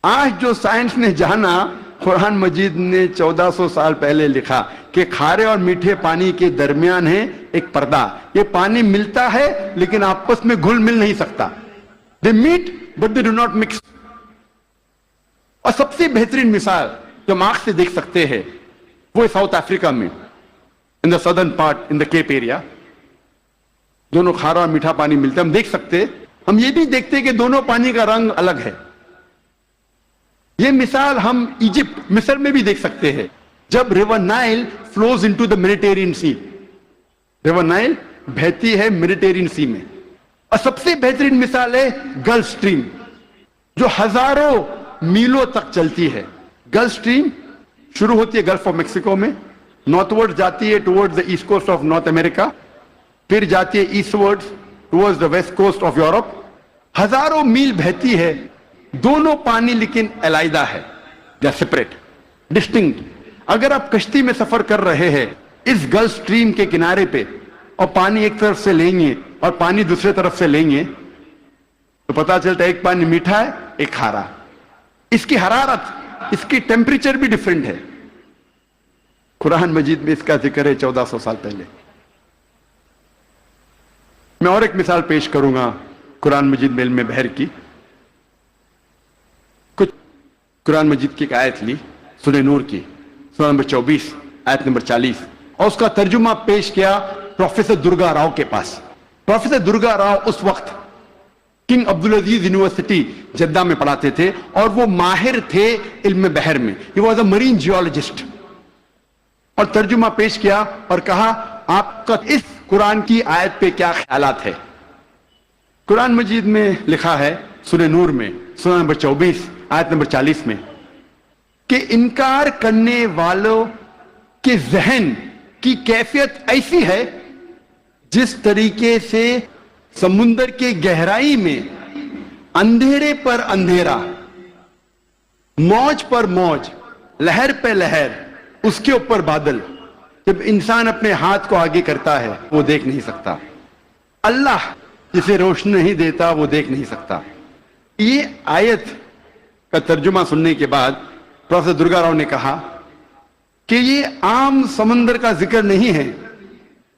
آج جو سائنس نے جانا, قرآن مجید نے 1400 سال پہلے لکھا کہ کھارے اور میٹھے پانی کے درمیان ہے ایک پردہ. یہ پانی ملتا ہے لیکن آپس میں گھل مل نہیں سکتا. They meet but they do not mix. اور سب سے بہترین مثال جو ہم آنکھ سے دیکھ سکتے ہیں وہ ساؤتھ افریقہ میں, in the southern part, in the Cape area, دونوں کھارا اور میٹھا پانی ملتا ہے. ہم دیکھ سکتے, ہم یہ بھی دیکھتے ہیں کہ دونوں پانی کا رنگ الگ ہے. یہ مثال ہم ایجپٹ, مصر میں بھی دیکھ سکتے ہیں, جب river Nile flows into the Mediterranean sea. River Nile بہتی ہے میڈیٹرینین سی میں. اور سب سے بہترین مثال ہے گلف سٹریم, جو ہزاروں میلوں تک چلتی ہے. گلف سٹریم شروع ہوتی ہے گلف آف میکسیکو میں, نارتھ ورڈ جاتی ہے towards the east coast of North America, پھر جاتی ہے eastward towards the west coast of Europe. ہزاروں میل بہتی ہے, دونوں پانی لیکن علیحدہ ہے, یا سپریٹ, ڈسٹنکٹ. اگر آپ کشتی میں سفر کر رہے ہیں اس گلف سٹریم کے کنارے پہ, اور پانی ایک طرف سے لیں گے اور پانی دوسرے طرف سے لیں گے, تو پتا چلتا ہے ایک پانی میٹھا ہے ایک کھارا. اس کی حرارت, اس کی ٹیمپریچر بھی ڈیفرنٹ ہے. قرآن مجید میں اس کا ذکر ہے 1400 سال پہلے. میں اور ایک مثال پیش کروں گا قرآن مجید میں علم بحر کی. کچھ قرآن مجید کی ایک آیت لی سورہ نور کی, سورہ نمبر 24 آیت نمبر 40, اور اس کا ترجمہ پیش کیا پروفیسر درگا راؤ کے پاس. پروفیسر درگا راؤ اس وقت کنگ عبدالعزیز یونیورسٹی جدہ میں پڑھاتے تھے, اور وہ ماہر تھے علم بحر میں. He was a marine geologist. اور ترجمہ پیش کیا اور کہا آپ کا اس قرآن کی آیت پہ کیا خیالات ہے. قرآن مجید میں لکھا ہے سورہ نور میں سورہ نمبر 24 آیت نمبر 40 میں کہ انکار کرنے والوں کے ذہن کی کیفیت ایسی ہے جس طریقے سے سمندر کے گہرائی میں اندھیرے پر اندھیرا, موج پر موج, لہر پہ لہر, اس کے اوپر بادل, جب انسان اپنے ہاتھ کو آگے کرتا ہے وہ دیکھ نہیں سکتا. اللہ جسے روشنی نہیں دیتا وہ دیکھ نہیں سکتا. یہ آیت کا ترجمہ سننے کے بعد پروفیسر درگا راؤ نے کہا کہ یہ عام سمندر کا ذکر نہیں ہے,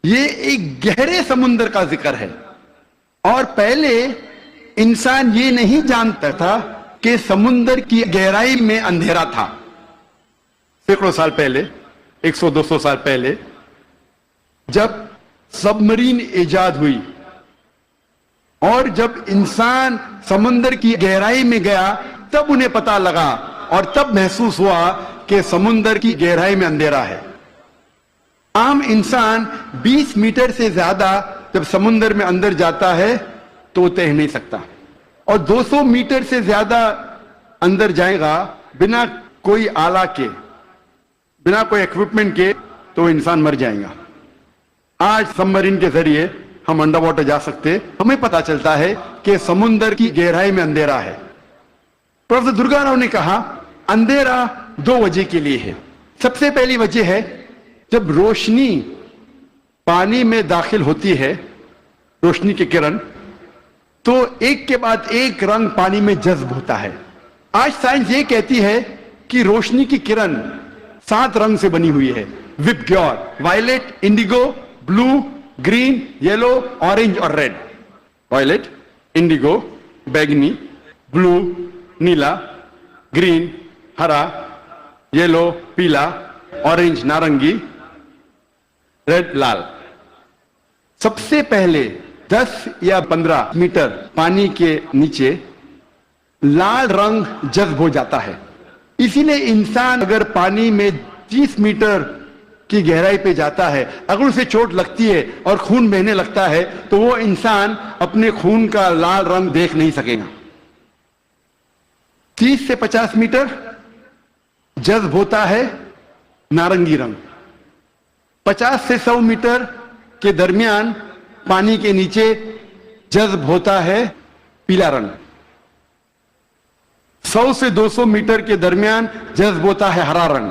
یہ ایک گہرے سمندر کا ذکر ہے. اور پہلے انسان یہ نہیں جانتا تھا کہ سمندر کی گہرائی میں اندھیرا تھا. سینکڑوں سال پہلے، 100-200 سال پہلے، جب سب مرین ایجاد ہوئی اور جب انسان سمندر کی گہرائی میں گیا، تب انہیں پتا لگا اور تب محسوس ہوا کہ سمندر کی گہرائی میں اندھیرا ہے. عام انسان 20 میٹر سے زیادہ جب سمندر میں اندر جاتا ہے تو وہ تیر نہیں سکتا، اور 200 میٹر سے زیادہ اندر جائے گا بنا کوئی آلہ کے، بنا کوئی ایکوپمنٹ کے، تو انسان مر جائے گا. آج سب مرین کے ذریعے ہم انڈر واٹر جا سکتے، ہمیں پتا چلتا ہے کہ سمندر کی گہرائی میں اندھیرا ہے. پروفیسر درگا راؤ نے کہا اندھیرا 2 وجہ کے لیے ہے. سب سے پہلی وجہ ہے جب روشنی پانی میں داخل ہوتی ہے، روشنی کی کرن، تو ایک کے بعد ایک رنگ پانی میں جذب ہوتا ہے. آج سائنس یہ کہتی ہے کہ روشنی کی کرن 7 رنگ سے بنی ہوئی ہے، وبگیور، وائلٹ، انڈیگو، بلو، گرین، یلو، اورنج اور ریڈ. وائلٹ، انڈیگو، بیگنی، بلو، نیلا، گرین، ہرا، یلو، پیلا، اورنج، نارنگی، ریڈ، لال. سب سے پہلے 10 یا 15 میٹر پانی کے نیچے لال رنگ جذب ہو جاتا ہے. اسی لیے انسان اگر پانی میں 30 میٹر کی گہرائی پہ جاتا ہے، اگر اسے چوٹ لگتی ہے اور خون بہنے لگتا ہے تو وہ انسان اپنے خون کا لال رنگ دیکھ نہیں سکے گا. 30 سے 50 میٹر جذب ہوتا ہے نارنگی رنگ. 50 سے 100 میٹر کے درمیان پانی کے نیچے جذب ہوتا ہے پیلا رنگ. 100 سے 200 میٹر کے درمیان جذب ہوتا ہے ہرا رنگ.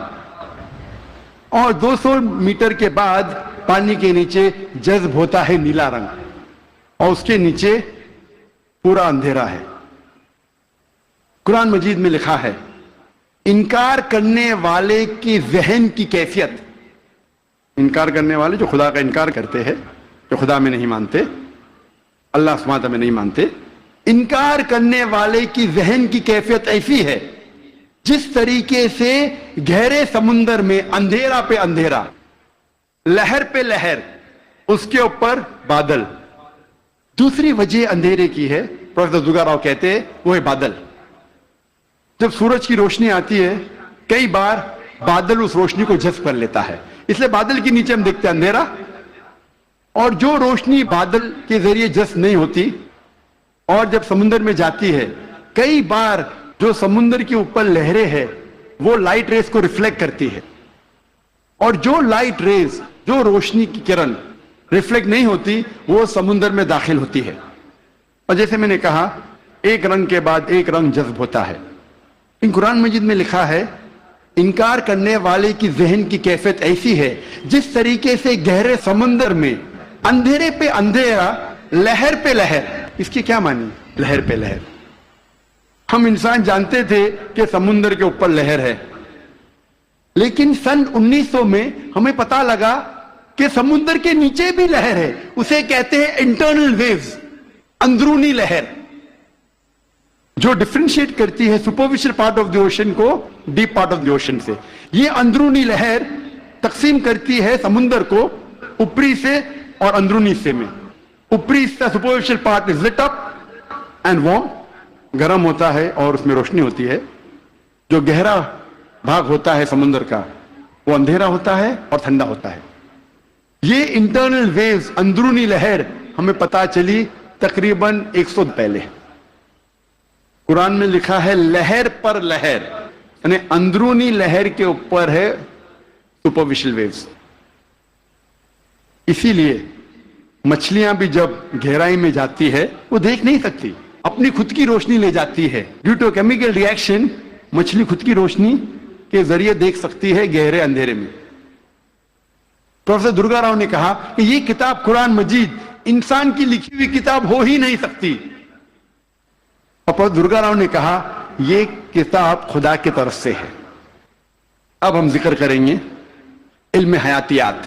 اور 200 میٹر کے بعد پانی کے نیچے جذب ہوتا ہے نیلا رنگ، اور اس کے نیچے پورا اندھیرا ہے. قرآن مجید میں لکھا ہے انکار کرنے والے کی ذہن کی کیفیت، انکار کرنے والے جو خدا کا انکار کرتے ہیں، جو خدا میں نہیں مانتے، اللہ سبحانہ میں نہیں مانتے، انکار کرنے والے کی ذہن کی کیفیت ایسی ہے جس طریقے سے گہرے سمندر میں اندھیرا پہ اندھیرا، لہر پہ لہر، اس کے اوپر بادل. دوسری وجہ اندھیرے کی ہے، پروفیسر درگا راؤ کہتے ہیں، وہ ہے بادل. جب سورج کی روشنی آتی ہے کئی بار بادل اس روشنی کو جذب کر لیتا ہے، اس لیے بادل کے نیچے ہم دیکھتے ہیں اندھیرا. اور جو روشنی بادل کے ذریعے جذب نہیں ہوتی اور جب سمندر میں جاتی ہے، کئی بار جو سمندر کے اوپر لہریں ہیں وہ لائٹ ریز کو ریفلیکٹ کرتی ہے، اور جو لائٹ ریز، جو روشنی کی کرن ریفلیکٹ نہیں ہوتی وہ سمندر میں داخل ہوتی ہے. اور جیسے میں نے کہا ایک رنگ کے بعد ایک رنگ جذب ہوتا ہے. ان قرآن مجید میں لکھا ہے انکار کرنے والے کی ذہن کی کیفیت ایسی ہے جس طریقے سے گہرے سمندر میں اندھیرے پہ اندھیرا، لہر پہ لہر. اس کی کیا معنی؟ لہر پہ لہر. ہم انسان جانتے تھے کہ سمندر کے اوپر لہر ہے، لیکن سن 1900 میں ہمیں پتا لگا کہ سمندر کے نیچے بھی لہر ہے. اسے کہتے ہیں انٹرنل ویوز، اندرونی لہر، جو ڈفرینشیٹ کرتی ہے superficial part of the ocean کو deep part of the ocean سے. یہ اندرونی لہر تقسیم کرتی ہے سمندر کو اوپری سے اور اندرونی حصے میں. اوپری حصہ superficial part is lit up and warm, گرم ہوتا ہے اور اس میں روشنی ہوتی ہے. جو گہرا بھاگ ہوتا ہے سمندر کا وہ اندھیرا ہوتا ہے اور ٹھنڈا ہوتا ہے. یہ انٹرنل ویوز، اندرونی لہر ہمیں پتا چلی تقریباً 100 پہلے. قرآن میں لکھا ہے لہر پر لہر، یعنی اندرونی لہر کے اوپر ہے سپرفیشل ویوز. اسی لیے مچھلیاں بھی جب گہرائی میں جاتی ہے وہ دیکھ نہیں سکتی، اپنی خود کی روشنی لے جاتی ہے. Due to chemical reaction مچھلی خود کی روشنی کے ذریعے دیکھ سکتی ہے گہرے اندھیرے میں. پروفیسر درگا راؤ نے کہا کہ یہ کتاب قرآن مجید انسان کی لکھی ہوئی کتاب ہو ہی نہیں سکتی. اور پروفیسر درگا راؤ نے کہا یہ کتاب خدا کی طرف سے ہے. اب ہم ذکر کریں گے علم حیاتیات.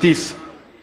30,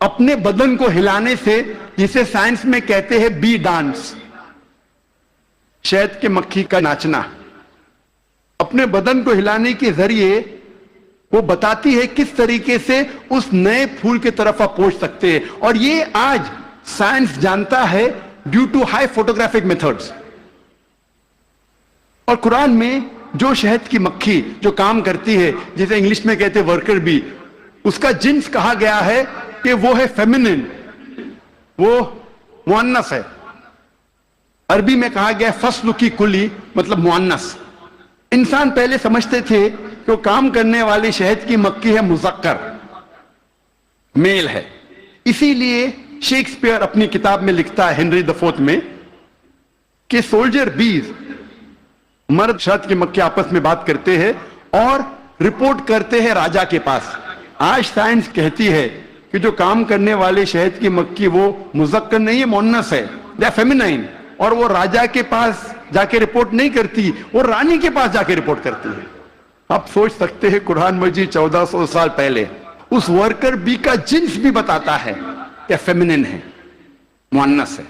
اپنے بدن کو ہلانے سے، جسے سائنس میں کہتے ہیں بی ڈانس، شہد کے مکھی کا ناچنا، اپنے بدن کو ہلانے کے ذریعے وہ بتاتی ہے کس طریقے سے اس نئے پھول کی طرف آپ پہنچ سکتے ہیں. اور یہ آج سائنس جانتا ہے due to high photographic methods. اور قرآن میں جو شہد کی مکھی جو کام کرتی ہے، جسے انگلش میں کہتے ہیں ورکر بی، اس کا جنس کہا گیا ہے کہ وہ ہے فیمنن، وہ مؤنث ہے. عربی میں کہا گیا فصل کی کلی، مطلب مؤنث. انسان پہلے سمجھتے تھے کہ وہ کام کرنے والی شہد کی مکھی ہے مذکر، میل ہے. اسی لیے شیکسپیئر اپنی کتاب میں لکھتا ہے ہنری the fourth میں کہ سولجر بیز، مرد شہد کی مکھی آپس میں بات کرتے ہیں اور رپورٹ کرتے ہیں راجا کے پاس. آج سائنس کہتی ہے کہ جو کام کرنے والے شہد کی مکھی وہ مذکر نہیں ہے، مؤنث ہے، دے آر فیمینائن. اور وہ راجا کے پاس جا کے رپورٹ نہیں کرتی، وہ رانی کے پاس جا کے رپورٹ کرتی ہے. آپ سوچ سکتے ہیں قرآن مجید 1400 سال پہلے اس ورکر بی کا جنس بھی بتاتا ہے کہ فیمنن ہے، مؤنث ہے.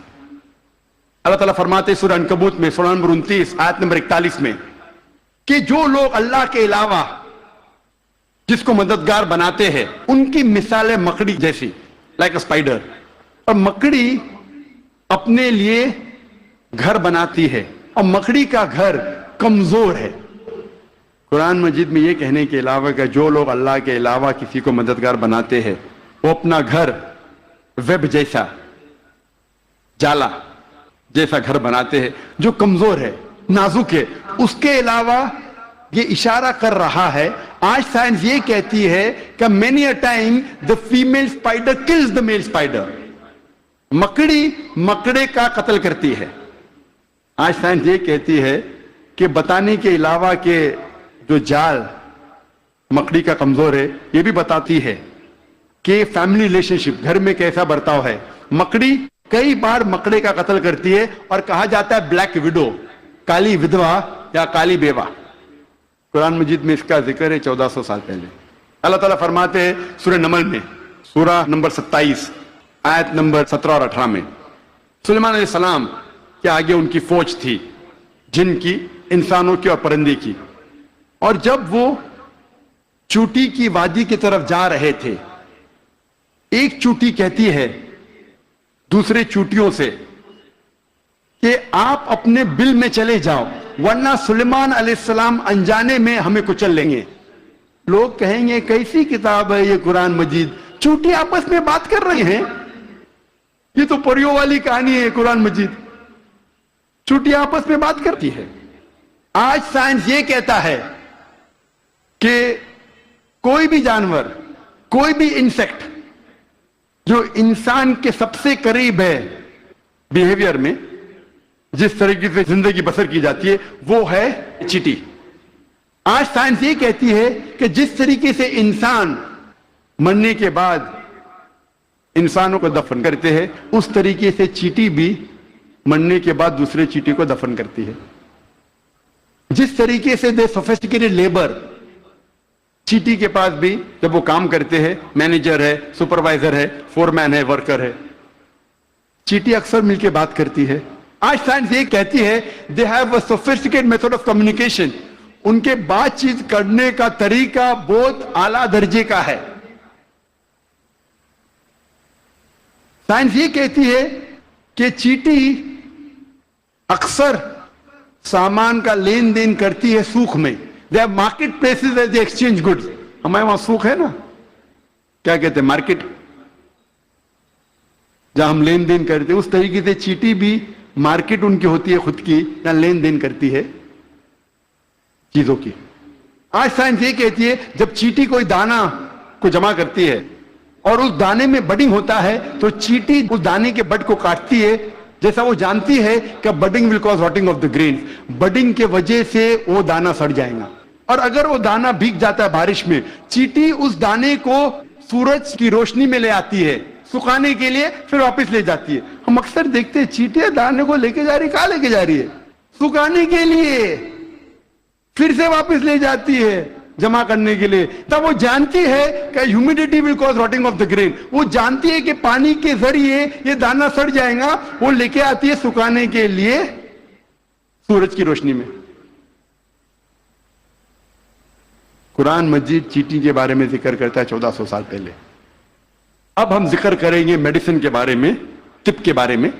اللہ تعالیٰ فرماتے ہیں سورہ عنکبوت میں سورہ نمبر 29 آیت نمبر 41 میں کہ جو لوگ اللہ کے علاوہ جس کو مددگار بناتے ہیں ان کی مثال ہے مکڑی جیسی، لائک اے اسپائڈر. اور مکڑی اپنے لیے گھر بناتی ہے اور مکڑی کا گھر کمزور ہے. قرآن مجید میں یہ کہنے کے علاوہ کہ جو لوگ اللہ کے علاوہ کسی کو مددگار بناتے ہیں وہ اپنا گھر ویب جیسا، جالا جیسا گھر بناتے ہیں جو کمزور ہے، نازک ہے. اس کے علاوہ یہ اشارہ کر رہا ہے، آج سائنس یہ کہتی ہے کہ many a time the female spider kills the male spider. مکڑی مکڑے کا قتل کرتی ہے. آج سائنس یہ کہتی ہے کہ بتانے کے علاوہ کہ جو جال مکڑی کا کمزور ہے، یہ بھی بتاتی ہے کہ فیملی ریلیشن شپ، گھر میں کیسا برتاؤ ہے. مکڑی کئی بار مکڑے کا قتل کرتی ہے اور کہا جاتا ہے بلیک وڈو، کالی ودوا یا کالی بیوہ. قرآن مجید میں اس کا ذکر ہے 1400 سال پہلے. اللہ تعالیٰ فرماتے ہیں سورہ نمل میں سورہ نمبر 27 آیت نمبر 17 اور 18 میں، سلیمان علیہ السلام کے آگے ان کی فوج تھی، جن کی، انسانوں کی اور پرندے کی. اور جب وہ چوٹی کی وادی کی طرف جا رہے تھے، ایک چوٹی کہتی ہے دوسرے چوٹیوں سے کہ آپ اپنے بل میں چلے جاؤ ورنہ سلیمان علیہ السلام انجانے میں ہمیں کچل لیں گے. لوگ کہیں گے کیسی کتاب ہے یہ قرآن مجید، چوٹی آپس میں بات کر رہے ہیں، یہ تو پریوں والی کہانی ہے. قرآن مجید چوٹی آپس میں بات کرتی ہے. آج سائنس یہ کہتا ہے کہ کوئی بھی جانور، کوئی بھی انسیکٹ جو انسان کے سب سے قریب ہے بیہیویئر میں، جس طریقے سے زندگی بسر کی جاتی ہے، وہ ہے چیٹی. آج سائنس یہ کہتی ہے کہ جس طریقے سے انسان مرنے کے بعد انسانوں کو دفن کرتے ہیں، اس طریقے سے چیٹی بھی مرنے کے بعد دوسرے چیٹی کو دفن کرتی ہے. جس طریقے سے دے سوفسٹیکیٹڈ لیبر، چیٹی کے پاس بھی جب وہ کام کرتے ہیں، مینیجر ہے، سپروائزر ہے، فورمین ہے، ورکر ہے، چیٹی اکثر مل کے بات کرتی ہے. آج سائنس یہ کہتی ہے they have a sophisticated method of communication. ان کے بات چیت کرنے کا طریقہ بہت اعلیٰ درجے کا ہے. سائنس یہ کہتی ہے کہ چیٹی اکثر سامان کا لین دین کرتی ہے سوق میں. they have market places where they exchange goods. ہمارے وہاں سوق ہے نا، کیا کہتے ہیں، مارکیٹ، جہاں ہم لین دین کرتے ہیں. اس طریقے سے چیٹی بھی مارکیٹ ان کی ہوتی ہے خود کی، جہاں لین دین کرتی ہے چیزوں کی. آج سائنس یہ کہتی ہے جب چیٹی کوئی دانا کو جمع کرتی ہے اور اس دانے میں بڈنگ ہوتا ہے تو چیٹی اس دانے کے بڈ کو کاٹتی ہے، جیسا وہ جانتی ہے کہ budding will cause rotting of the grain, budding کے وجہ سے وہ دانا سڑ جائے گا. اور اگر وہ دانا بھیگ جاتا ہے بارش میں، چیٹی اس دانے کو سورج کی روشنی میں لے آتی ہے سکھانے کے لیے، پھر واپس لے جاتی ہے. ہم اکثر دیکھتے ہیں چیٹیاں دانے کو لے کے جا رہی، کہاں لے کے جا رہی ہے؟ سکھانے کے لیے، پھر سے واپس لے جاتی ہے. جمع کرنے کے لیے، تب وہ جانتی ہے کہ humidity will cause rotting of the grain, وہ جانتی ہے کہ پانی کے ذریعے یہ دانہ سڑ جائے گا، وہ لے کے آتی ہے سکھانے کے لیے سورج کی روشنی میں۔ قرآن مجید چیٹی کے بارے میں ذکر کرتا ہے 1400 سال پہلے۔ اب ہم ذکر کریں گے میڈیسن کے بارے میں، طب کے بارے میں،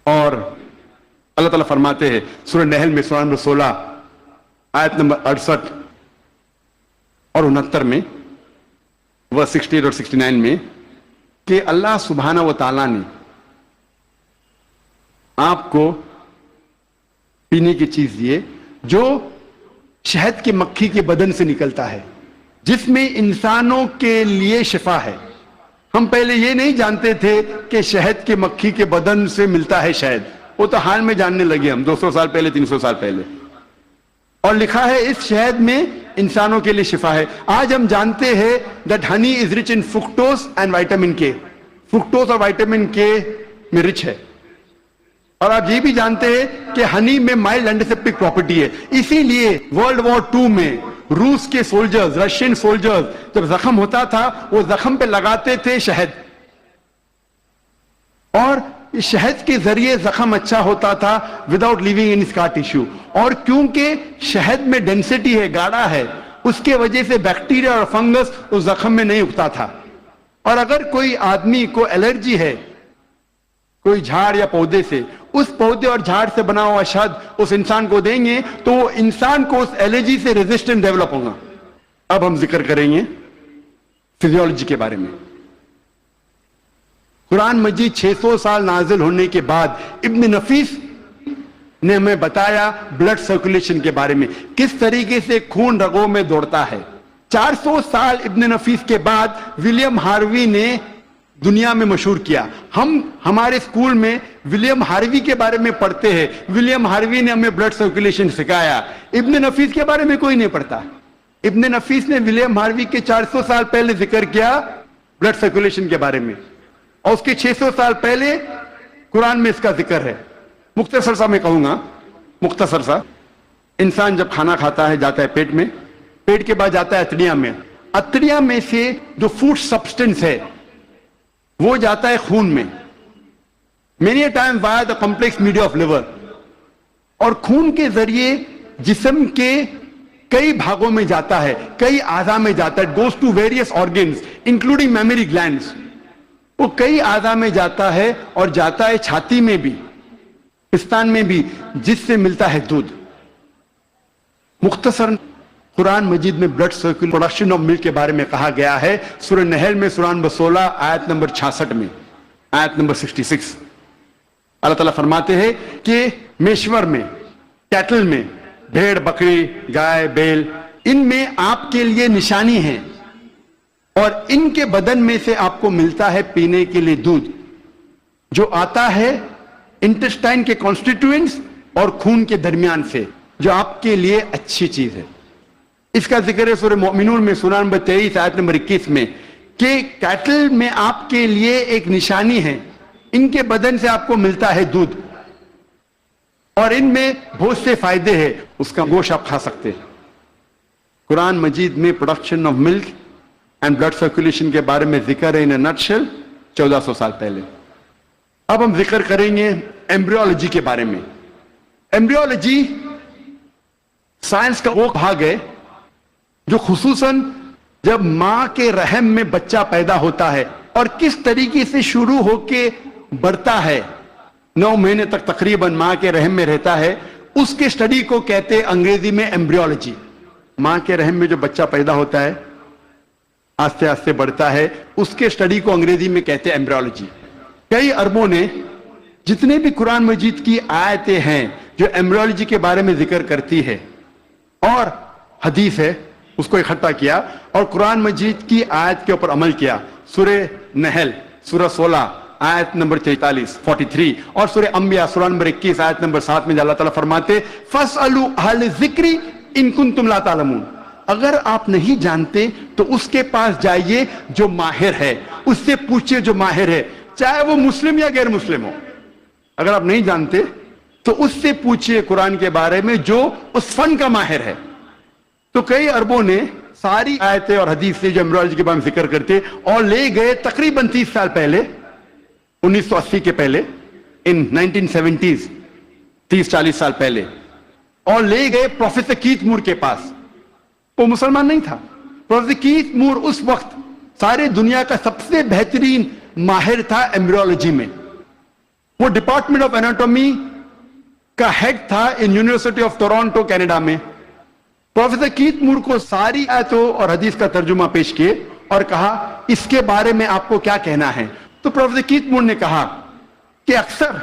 اور اللہ تعالیٰ فرماتے ہیں سورہ نحل میں سورہ نمبر 16 آیت نمبر 68 اور 69 میں، ورس 68 اور 69 میں، کہ اللہ سبحانہ و تعالیٰ نے آپ کو پینے کی چیز دیے جو شہد کی مکھی کے بدن سے نکلتا ہے، جس میں انسانوں کے لیے شفا ہے۔ ہم پہلے یہ نہیں جانتے تھے کہ شہد کے مکھی کے بدن سے ملتا ہے شہد، وہ تو حال میں جاننے لگے ہم 200 سال پہلے 300 سال پہلے، اور لکھا ہے اس شہد میں انسانوں کے لیے شفا ہے۔ آج ہم جانتے ہیں that honey is rich in fructose and vitamin K، fructose اور vitamin K میں رچ ہے، اور آپ یہ بھی جانتے ہیں کہ ہنی میں مائلڈ اینٹیسیپٹک پراپرٹی ہے، اسی لیے ورلڈ وار 2 میں روس کے سولجرز، رشین سولجرز جب زخم ہوتا تھا وہ زخم پہ لگاتے تھے شہد، اور شہد کے ذریعے زخم اچھا ہوتا تھا without leaving an scar tissue, اور کیونکہ شہد میں ڈینسٹی ہے، گاڑھا ہے، اس کے وجہ سے بیکٹیریا اور فنگس اس زخم میں نہیں اگتا تھا۔ اور اگر کوئی آدمی کو الرجی ہے کوئی جھاڑ یا پودے سے، اس پودے اور جھاڑ سے بنا ہوا شہد اس انسان کو دیں گے تو وہ انسان کو اس الرجی سے ریزسٹنٹ ڈیولپ ہوگا۔ اب ہم ذکر کریں گے فزیولوجی کے بارے میں۔ قرآن مجید 600 سال نازل ہونے کے بعد ابن نفیس نے ہمیں بتایا بلڈ سرکولیشن کے بارے میں، کس طریقے سے خون رگوں میں دوڑتا ہے۔ 400 سال ابن نفیس کے بعد ولیم ہاروی نے دنیا میں مشہور کیا۔ ہم ہمارے اسکول میں ولیم ہاروی کے بارے میں پڑھتے ہیں، ولیم ہاروی نے ہمیں بلڈ سرکولیشن سکھایا۔ ابن نفیس کے بارے میں کوئی نہیں پڑھتا۔ ابن نفیس نے ولیم ہاروی کے 400 سال پہلے ذکر کیا بلڈ سرکولیشن کے بارے میں، اور اس کے 600 سال پہلے قرآن میں اس کا ذکر ہے۔ مختصر سا میں کہوں گا، مختصر سا، انسان جب کھانا کھاتا ہے جاتا ہے پیٹ میں، پیٹ کے بعد جاتا ہے اتڑیاں میں، اتڑیاں میں سے جو فوڈ سبسٹنس ہے وہ جاتا ہے خون میں، many a time via the complex media of liver، اور خون کے ذریعے جسم کے کئی بھاگوں میں جاتا ہے، کئی اعضاء میں جاتا ہے، it goes to various organs including mammary glands، وہ کئی اعضاء میں جاتا ہے، اور جاتا ہے چھاتی میں بھی، پستان میں بھی، جس سے ملتا ہے دودھ۔ مختصر قرآن مجید میں blood circle production of milk کے بارے میں کہا گیا ہے سورہ نحل میں سورہ نمبر 16 آیت نمبر 66 میں، آیت نمبر 66 اللہ تعالیٰ فرماتے ہیں کہ میشور میں، کیٹل میں، بھیڑ بکری گائے بیل، ان میں آپ کے لیے نشانی ہے، اور ان کے بدن میں سے آپ کو ملتا ہے پینے کے لیے دودھ، جو آتا ہے انٹسٹائن کے کانسٹیٹوئنٹس اور خون کے درمیان سے، جو آپ کے لیے اچھی چیز ہے۔ اس کا ذکر ہے سورہ مومنون میں سورہ نمبر 23 آیت نمبر 21 میں، کہ کیٹل میں آپ کے لیے ایک نشانی ہے، ان کے بدن سے آپ کو ملتا ہے دودھ، اور ان میں بہت سے فائدے ہیں، اس کا گوشت آپ کھا سکتے ہیں۔ قرآن مجید میں production of milk and blood circulation کے بارے میں ذکر ہے ان اے نٹ شیل 1400 سال پہلے۔ اب ہم ذکر کریں گے ایمبریولوجی کے بارے میں۔ ایمبریولوجی سائنس کا وہ بھاگ ہے جو خصوصاً جب ماں کے رحم میں بچہ پیدا ہوتا ہے اور کس طریقے سے شروع ہو کے بڑھتا ہے، 9 مہینے تک تقریباً ماں کے رحم میں رہتا ہے، اس کے سٹڈی کو کہتے ہیں انگریزی میں ایمبریولوجی۔ ماں کے رحم میں جو بچہ پیدا ہوتا ہے، آہستہ آہستہ بڑھتا ہے، اس کے سٹڈی کو انگریزی میں کہتے ہیں ایمبریولوجی۔ کئی عربوں نے جتنے بھی قرآن مجید کی آیتیں ہیں جو ایمبریولوجی کے بارے میں ذکر کرتی ہے اور حدیث ہے، اس کو اکٹھا کیا اور قرآن مجید کی آیت کے اوپر عمل کیا۔ سورہ نحل سورہ 16 آیت نمبر 43 اور سورہ انبیاء سورہ نمبر 21 آیت نمبر 7 میں اللہ تعالیٰ فرماتے فَاسْأَلُوا أَهْلَ الذِّكْرِ إِن كُنتُمْ لَا تَعْلَمُونَ، اگر آپ نہیں جانتے تو اس کے پاس جائیے جو ماہر ہے، اس سے پوچھئے جو ماہر ہے، چاہے وہ مسلم یا غیر مسلم ہو۔ اگر آپ نہیں جانتے تو اس سے پوچھئے قرآن کے بارے میں جو اس فن کا ماہر ہے۔ تو کئی اربوں نے ساری آیتیں اور حدیث سے جو ایمبریولوجی کے بارے میں ذکر کرتے اور لے گئے تقریباً 30 سال پہلے، 1980 کے پہلے، ان 1970s، 30-40 سال پہلے، اور لے گئے پروفیسر کیتھ مور کے پاس. وہ مسلمان نہیں تھا. پروفیسر کیتھ مور اس وقت سارے دنیا کا سب سے بہترین ماہر تھا ایمبریولوجی میں. وہ ڈپارٹمنٹ آف ایناٹومی کا ہیڈ تھا in university of Toronto Canada میں. پروفیسر کیتھ مور کو ساری آیتوں اور حدیث کا ترجمہ پیش کیے اور کہا اس کے بارے میں آپ کو کیا کہنا ہے. تو پروفیسر کیتھ مور نے کہا کہ اکثر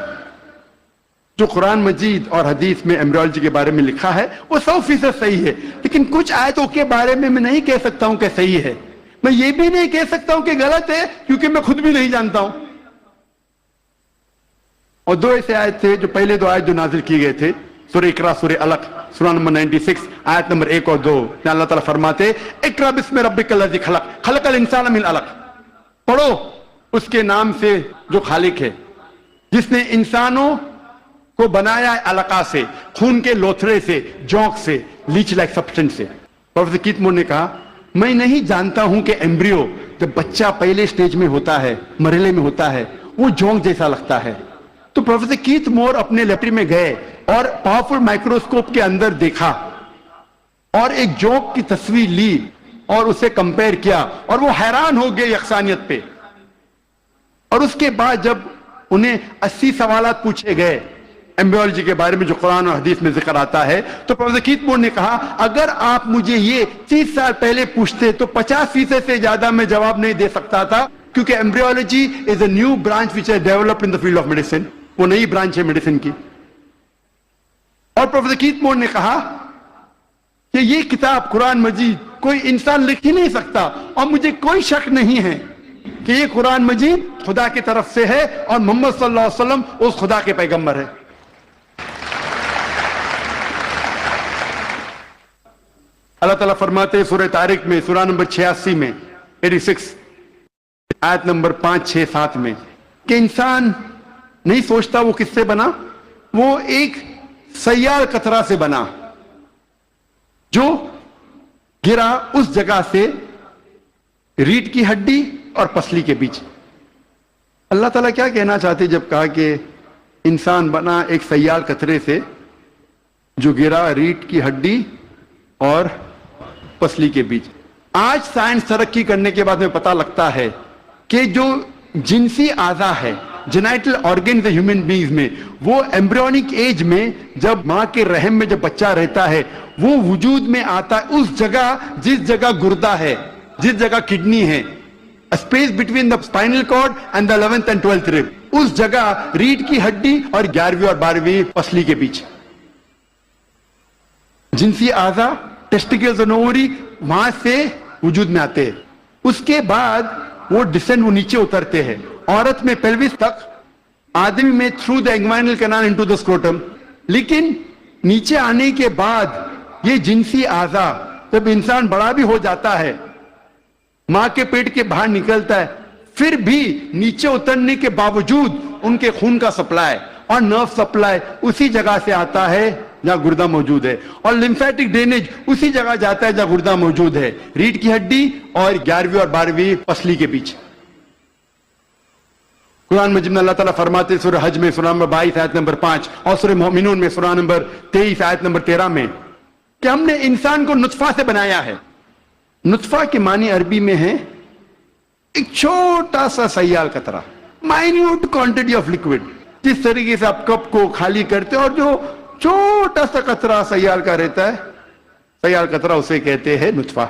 جو قرآن مجید اور حدیث میں ایمبریولوجی کے بارے میں لکھا ہے وہ 100% صحیح ہے، لیکن کچھ آیتوں کے بارے میں نہیں کہہ سکتا ہوں کہ صحیح ہے. میں یہ بھی نہیں کہہ سکتا ہوں کہ غلط ہے، کیونکہ میں خود بھی نہیں جانتا ہوں. اور دو ایسے آیت تھے جو پہلے دو آیت جو نازل کی گئے تھے، سورہ اقرا، سورہ علق، سورہ نمبر 96 آیت نمبر 1 اور 2 میں اللہ تعالیٰ فرماتے اقرا بسم ربک الذی خلق خلق الانسان من علق. پڑھو اس کے نام سے جو خالق ہے، جس نے انسانوں کو بنایا ہے علقہ سے، خون کے لوتھڑے سے، جونک سے، لیچ لائک سبسٹنس سے. پروفیسر کیتھ مور نے کہا میں نہیں جانتا ہوں کہ ایمبریو جب بچہ پہلے سٹیج میں ہوتا ہے، مرحلے میں ہوتا ہے، وہ جونک جیسا لگتا ہے. تو پروفیسر کیتھ مور اپنے لیبارٹری میں گئے اور پاورفل مائکروسکوپ کے اندر دیکھا اور ایک جونک کی تصویر لی اور اسے کمپیئر کیا اور وہ حیران ہو گئے یکسانیت پہ. اور اس کے بعد جب انہیں 80 سوالات پوچھے گئے ایمبریولوجی کے بارے میں جو قرآن اور حدیث میں ذکر آتا ہے، تو پروفیسر کیتھ مور نے کہا اگر آپ مجھے یہ 30 سال پہلے پوچھتے تو 50% سے زیادہ میں جواب نہیں دے سکتا تھا، کیونکہ embryology is a new branch which ہے developed in the field of medicine. وہ نئی برانچ ہے میڈیسن کی. اور پروفیسر کیتھ مور نے کہا کہ یہ کتاب قرآن مجید کوئی انسان لکھ ہی نہیں سکتا، اور مجھے کوئی شک نہیں ہے کہ یہ قرآن مجید خدا کی طرف سے ہے اور محمد صلی اللہ علیہ وسلم اس خدا کے پیغمبر ہے. اللہ تعالیٰ فرماتے ہیں سورہ طارق میں، سورہ نمبر 86 میں، 86 آیت نمبر 5، 6، 7 میں، کہ انسان نہیں سوچتا وہ کس سے بنا، وہ ایک سیال قطرہ سے بنا جو گرا اس جگہ سے ریڑھ کی ہڈی اور پسلی کے بیچ. اللہ تعالیٰ کیا کہنا چاہتے جب کہا کہ انسان بنا ایک سیال قطرے سے جو گرا ریڑھ کی ہڈی اور پسلی کے بیچ. آج سائنس ترقی کرنے کے بعد میں پتہ لگتا ہے کہ جو جنسی اعضا ہے، جینائٹل آرگنز ہیومن بینگز میں، وہ ایمبریونک ایج میں جب ماں کے رحم میں جب بچہ رہتا ہے وہ وجود میں آتا ہے اس جگہ جس جگہ گردہ ہے، جس جگہ کڈنی ہے، space between the spinal cord and the 11th and 12th rib، اس جگہ ریڑھ کی ہڈی اور 11ویں اور 12ویں پسلی کے بیچ. جنسی اعضا ٹیسٹیکلز اور اووری وہاں سے وجود میں آتے ہیں. اس کے بعد وہ ڈسینڈ، وہ نیچے اترتے ہیں. عورت میں پیلوس تک، آدمی میں through the inguinal canal into the scrotum. لیکن نیچے آنے کے بعد یہ جنسی اعضا جب انسان بڑا بھی ہو جاتا ہے، ماں کے پیٹ کے باہر نکلتا ہے، پھر بھی نیچے اترنے کے باوجود ان کے خون کا سپلائی اور نرو سپلائی اسی جگہ سے آتا ہے جہاں گردہ موجود ہے، اور لمفیٹک ڈرینیج اسی جگہ جاتا ہے جہاں گردہ موجود ہے، ریڑھ کی ہڈی اور 11ویں اور 12ویں پسلی کے بیچ. قرآن مجید میں اللہ تعالیٰ فرماتے سورہ حج میں سورہ نمبر 22 آیت نمبر 5 اور سورہ مومنون میں سورہ نمبر 23 آیت نمبر 13 میں کہ ہم نے انسان کو نطفہ سے بنایا ہے. نطفہ کے معنی عربی میں ہے ایک چھوٹا سا سیال قطرہ، مائنیوٹ کوانٹٹی آف لکوڈ. جس طریقے سے آپ کپ کو خالی کرتے اور جو چھوٹا سا قطرہ سیال کا رہتا ہے، سیال قطرہ اسے کہتے ہیں نطفہ.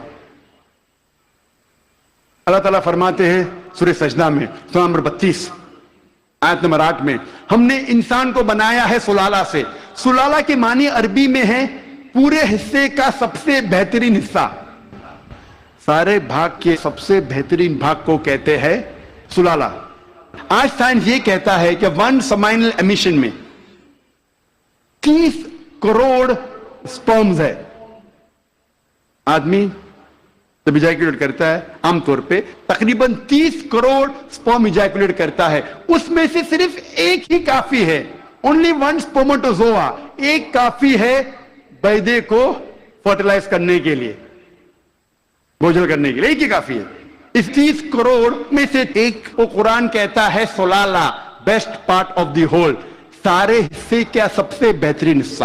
اللہ تعالیٰ فرماتے ہیں سورہ سجدہ میں سورہ نمبر 32 آیت نمبر 8 میں ہم نے انسان کو بنایا ہے سلالہ سے. سلالہ کے معنی عربی میں ہے پورے حصے کا سب سے بہترین حصہ. سارے بھاگ کے سب سے بہترین بھاگ کو کہتے ہیں سلالہ. آج سائنس یہ کہتا ہے کہ 1 سمائنل ایمیشن میں 30 کروڑ سپرمز ہے. آدمی جب ایجیکولیٹ کرتا ہے عام طور پہ تقریباً 30 کروڑ سپرم ایجیکولیٹ کرتا ہے. اس میں سے صرف ایک ہی کافی ہے، only one spermatozoa، ایک کافی ہے بیدے کو فرٹیلائز کرنے کے لیے, بوجھل کرنے کے لیے, ایک ہی کافی ہے. اس 30 کروڑ میں سے ایک کو قرآن کہتا ہے سلالہ, best part of the whole, سارے حصے کیا سب سے بہترین حصہ.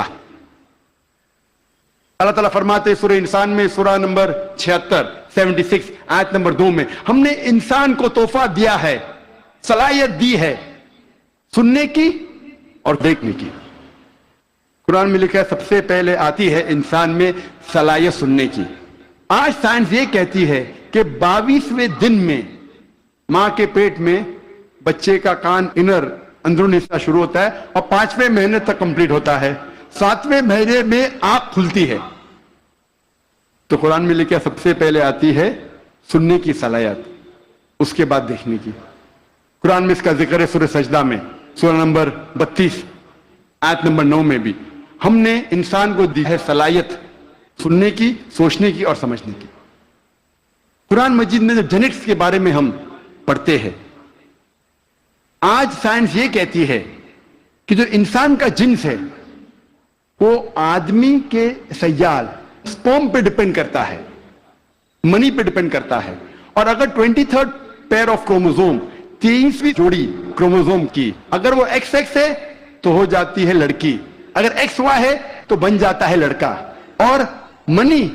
اللہ تعالیٰ فرماتے سورہ انسان میں, سورہ نمبر 76 آیت نمبر 2 میں, ہم نے انسان کو تحفہ دیا ہے, صلاحیت دی ہے سننے کی اور دیکھنے کی. قرآن میں لکھا ہے سب سے پہلے آتی ہے انسان میں صلاحیت سننے کی. آج سائنس یہ کہتی ہے کہ 22ویں دن میں ماں کے پیٹ میں بچے کا کان اندرونی حصہ شروع ہوتا ہے اور 5ویں مہینے تک کمپلیٹ ہوتا ہے, 7ویں مہینے میں آنکھ کھلتی ہے. تو قرآن میں لکھا سب سے پہلے آتی ہے سننے کی صلاحیت, اس کے بعد دیکھنے کی. قرآن میں اس کا ذکر ہے سورہ سجدہ میں, سورہ نمبر 32 آیت نمبر 9 میں بھی. ہم نے انسان کو دی ہے صلاحیت سننے کی, سوچنے کی اور سمجھنے کی. قرآن مجید میں جب جینیٹکس کے بارے میں ہم پڑھتے ہیں, آج سائنس یہ کہتی ہے کہ جو انسان کا جنس ہے وہ آدمی کے سیال سپرم پہ ڈیپینڈ کرتا ہے, منی پہ ڈیپینڈ کرتا ہے. اور اگر 23rd پیئر آف کروموزوم, 23ویں جوڑی کروموزوم کی, اگر وہ XX ہے تو ہو جاتی ہے لڑکی, اگر XY ہے تو بن جاتا ہے لڑکا. اور منی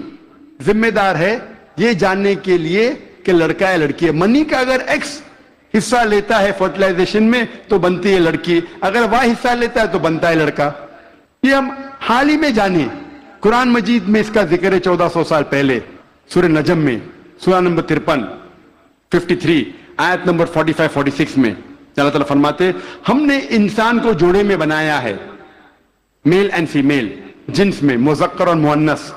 ذمہ دار ہے یہ جاننے کے لیے کہ لڑکا ہے لڑکی ہے. منی کا اگر X حصہ لیتا ہے فرٹیلائزیشن میں تو بنتی ہے لڑکی, اگر Y حصہ لیتا ہے تو بنتا ہے لڑکا. یہ ہم حال ہی میں جانے. قرآن مجید میں اس کا ذکر ہے 1400 سال پہلے, سورہ نجم میں, سورہ نمبر 53 آیت نمبر 45-46 میں اللہ تعالیٰ فرماتے ہم نے انسان کو جوڑے میں بنایا ہے, میل اینڈ فیمیل, جنس میں مذکر اور مؤنث,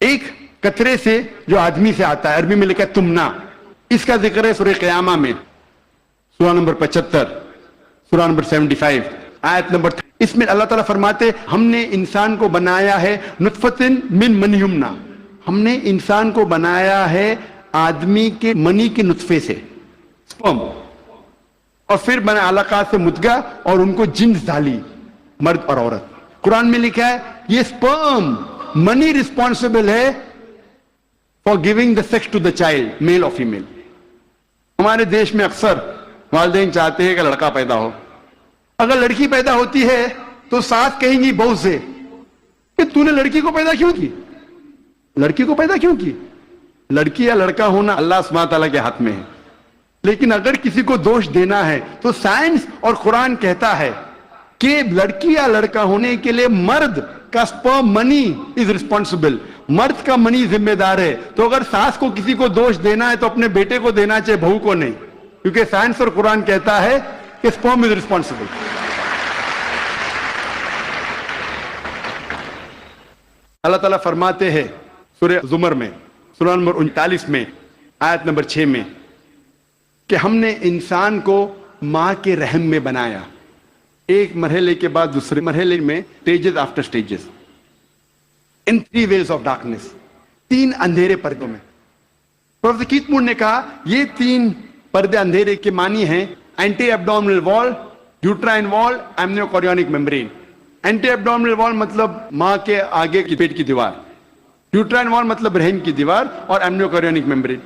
ایک قطرے سے جو آدمی سے آتا ہے, عربی میں لکھا ہے تمنا. اس کا ذکر ہے سورہ قیامہ میں, سورہ نمبر 75, سورہ نمبر 75 آیت نمبر 3. اس میں اللہ تعالیٰ فرماتے ہم نے انسان کو بنایا ہے نطفتن من منی یمنا, ہم نے انسان کو بنایا ہے آدمی کے منی کے نطفے سے, سپرم, اور پھر بنا علقات سے مدغہ, اور ان کو جنس ڈالی, مرد اور عورت. قرآن میں لکھا ہے یہ سپرم منی رسپانسبل ہے for giving the sex to the child, male اور فیمیل. ہمارے دیش میں اکثر والدین چاہتے ہیں کہ لڑکا پیدا ہو. اگر لڑکی پیدا ہوتی ہے تو ساس کہیں گی بہو سے کہ تو نے لڑکی کو پیدا کیوں کی, لڑکی کو پیدا کیوں کی. لڑکی یا لڑکا ہونا اللہ سبحانہ تعالیٰ کے ہاتھ میں ہے. لیکن اگر کسی کو دوش دینا ہے تو سائنس اور قرآن کہتا ہے کہ لڑکی یا لڑکا ہونے کے لیے مرد کا سپرم منی از ریسپانسبل, مرد کا منی ذمہ دار ہے. تو اگر ساس کو کسی کو دوش دینا ہے تو اپنے بیٹے کو دینا چاہے, بہو کو نہیں, کیونکہ سائنس اور قرآن کہتا ہے کہ سپرم از ریسپانسبل. اللہ تعالیٰ فرماتے ہیں سورہ زمر میں, سورہ نمبر 39 میں آیت نمبر 6 میں کہ ہم نے انسان کو ماں کے رحم میں بنایا, ایک مرحلے کے بعد دوسرے مرحلے میں, stages after stages, in 3 ways of darkness, 3 اندھیرے پردوں میں. پروفیسر کیتھ مور نے کہا یہ 3 پردے اندھیرے کے معنی ہیں اینٹی ایبڈومنل وال, یوٹرائن وال, ایمنیوکوریونک میمبرین. اینٹی ایبڈومنل وال مطلب ماں کے آگے کی پیٹ کی دیوار, یوٹرائن وال مطلب رحم کی دیوار, اور ایمنیوکوریونک میمبرین.